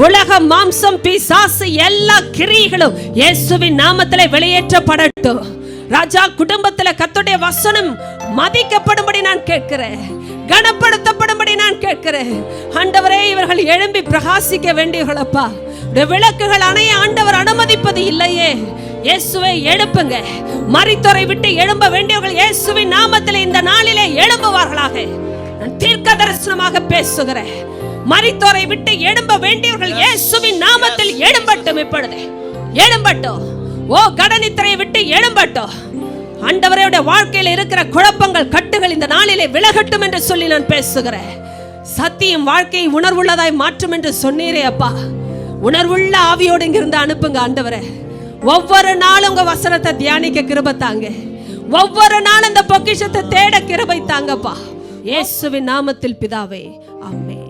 S1: உலக மாம்சம் பிசாசு எல்லா கிரியைகளும் இயேசுவின் நாமத்திலே வெளியேற்றப்படட்டும் ராஜா. குடும்பத்திலே கர்த்தருடைய வசனம் மதிக்கப்படும்படி நான் கேட்கிறேன், கனப்படுத்தப்படும்படி நான் கேட்கிறேன். ஆண்டவரே, இவர்கள் எழும்பி பிரகாசிக்க வேண்டியவர்களப்பா. விளக்குகள் அணைய ஆண்டவர் அனுமதிப்பது இல்லையே. இயேசுவை எழுப்புங்க. மரித்தோரை விட்டு எழும்ப வேண்டியவர்கள் இயேசுவின் நாமத்திலே இந்த நாளிலே எழும்புவார்களாக. நான் தீர்க்க தரிசனமாக பேசுகிறேன். மரித்தோரை விட்டு எழும்ப வேண்டியவர்கள் இயேசுவின் நாமத்தில் எழும்பட்டும். இப்பொழுது எழும்பட்டும். ஓ, கடனித்திரையை விட்டு எழும்பட்டும். ஆண்டவருடைய வாழ்க்கையில் இருக்கிற குழப்பங்கள், கட்டுகள் இந்த நாளிலே விலகட்டும் என்று சொல்லி நான் பேசுகிறேன். சத்தியம் வாழ்க்கையை உணர்வுள்ளதாய் மாற்றும் என்று சொன்னீரே அப்பா. உணர்வுள்ள ஆவியோடு இங்கிருந்து அனுப்புங்க ஆண்டவரே. ஒவ்வொரு நாளும் உங்க வசனத்தை தியானிக்க கிருபை தாங்க. ஒவ்வொரு நாளும் இந்த பொக்கிஷத்தை தேட கிருபை தாங்கப்பா. இயேசுவின் நாமத்தில் பிதாவே, ஆமென்.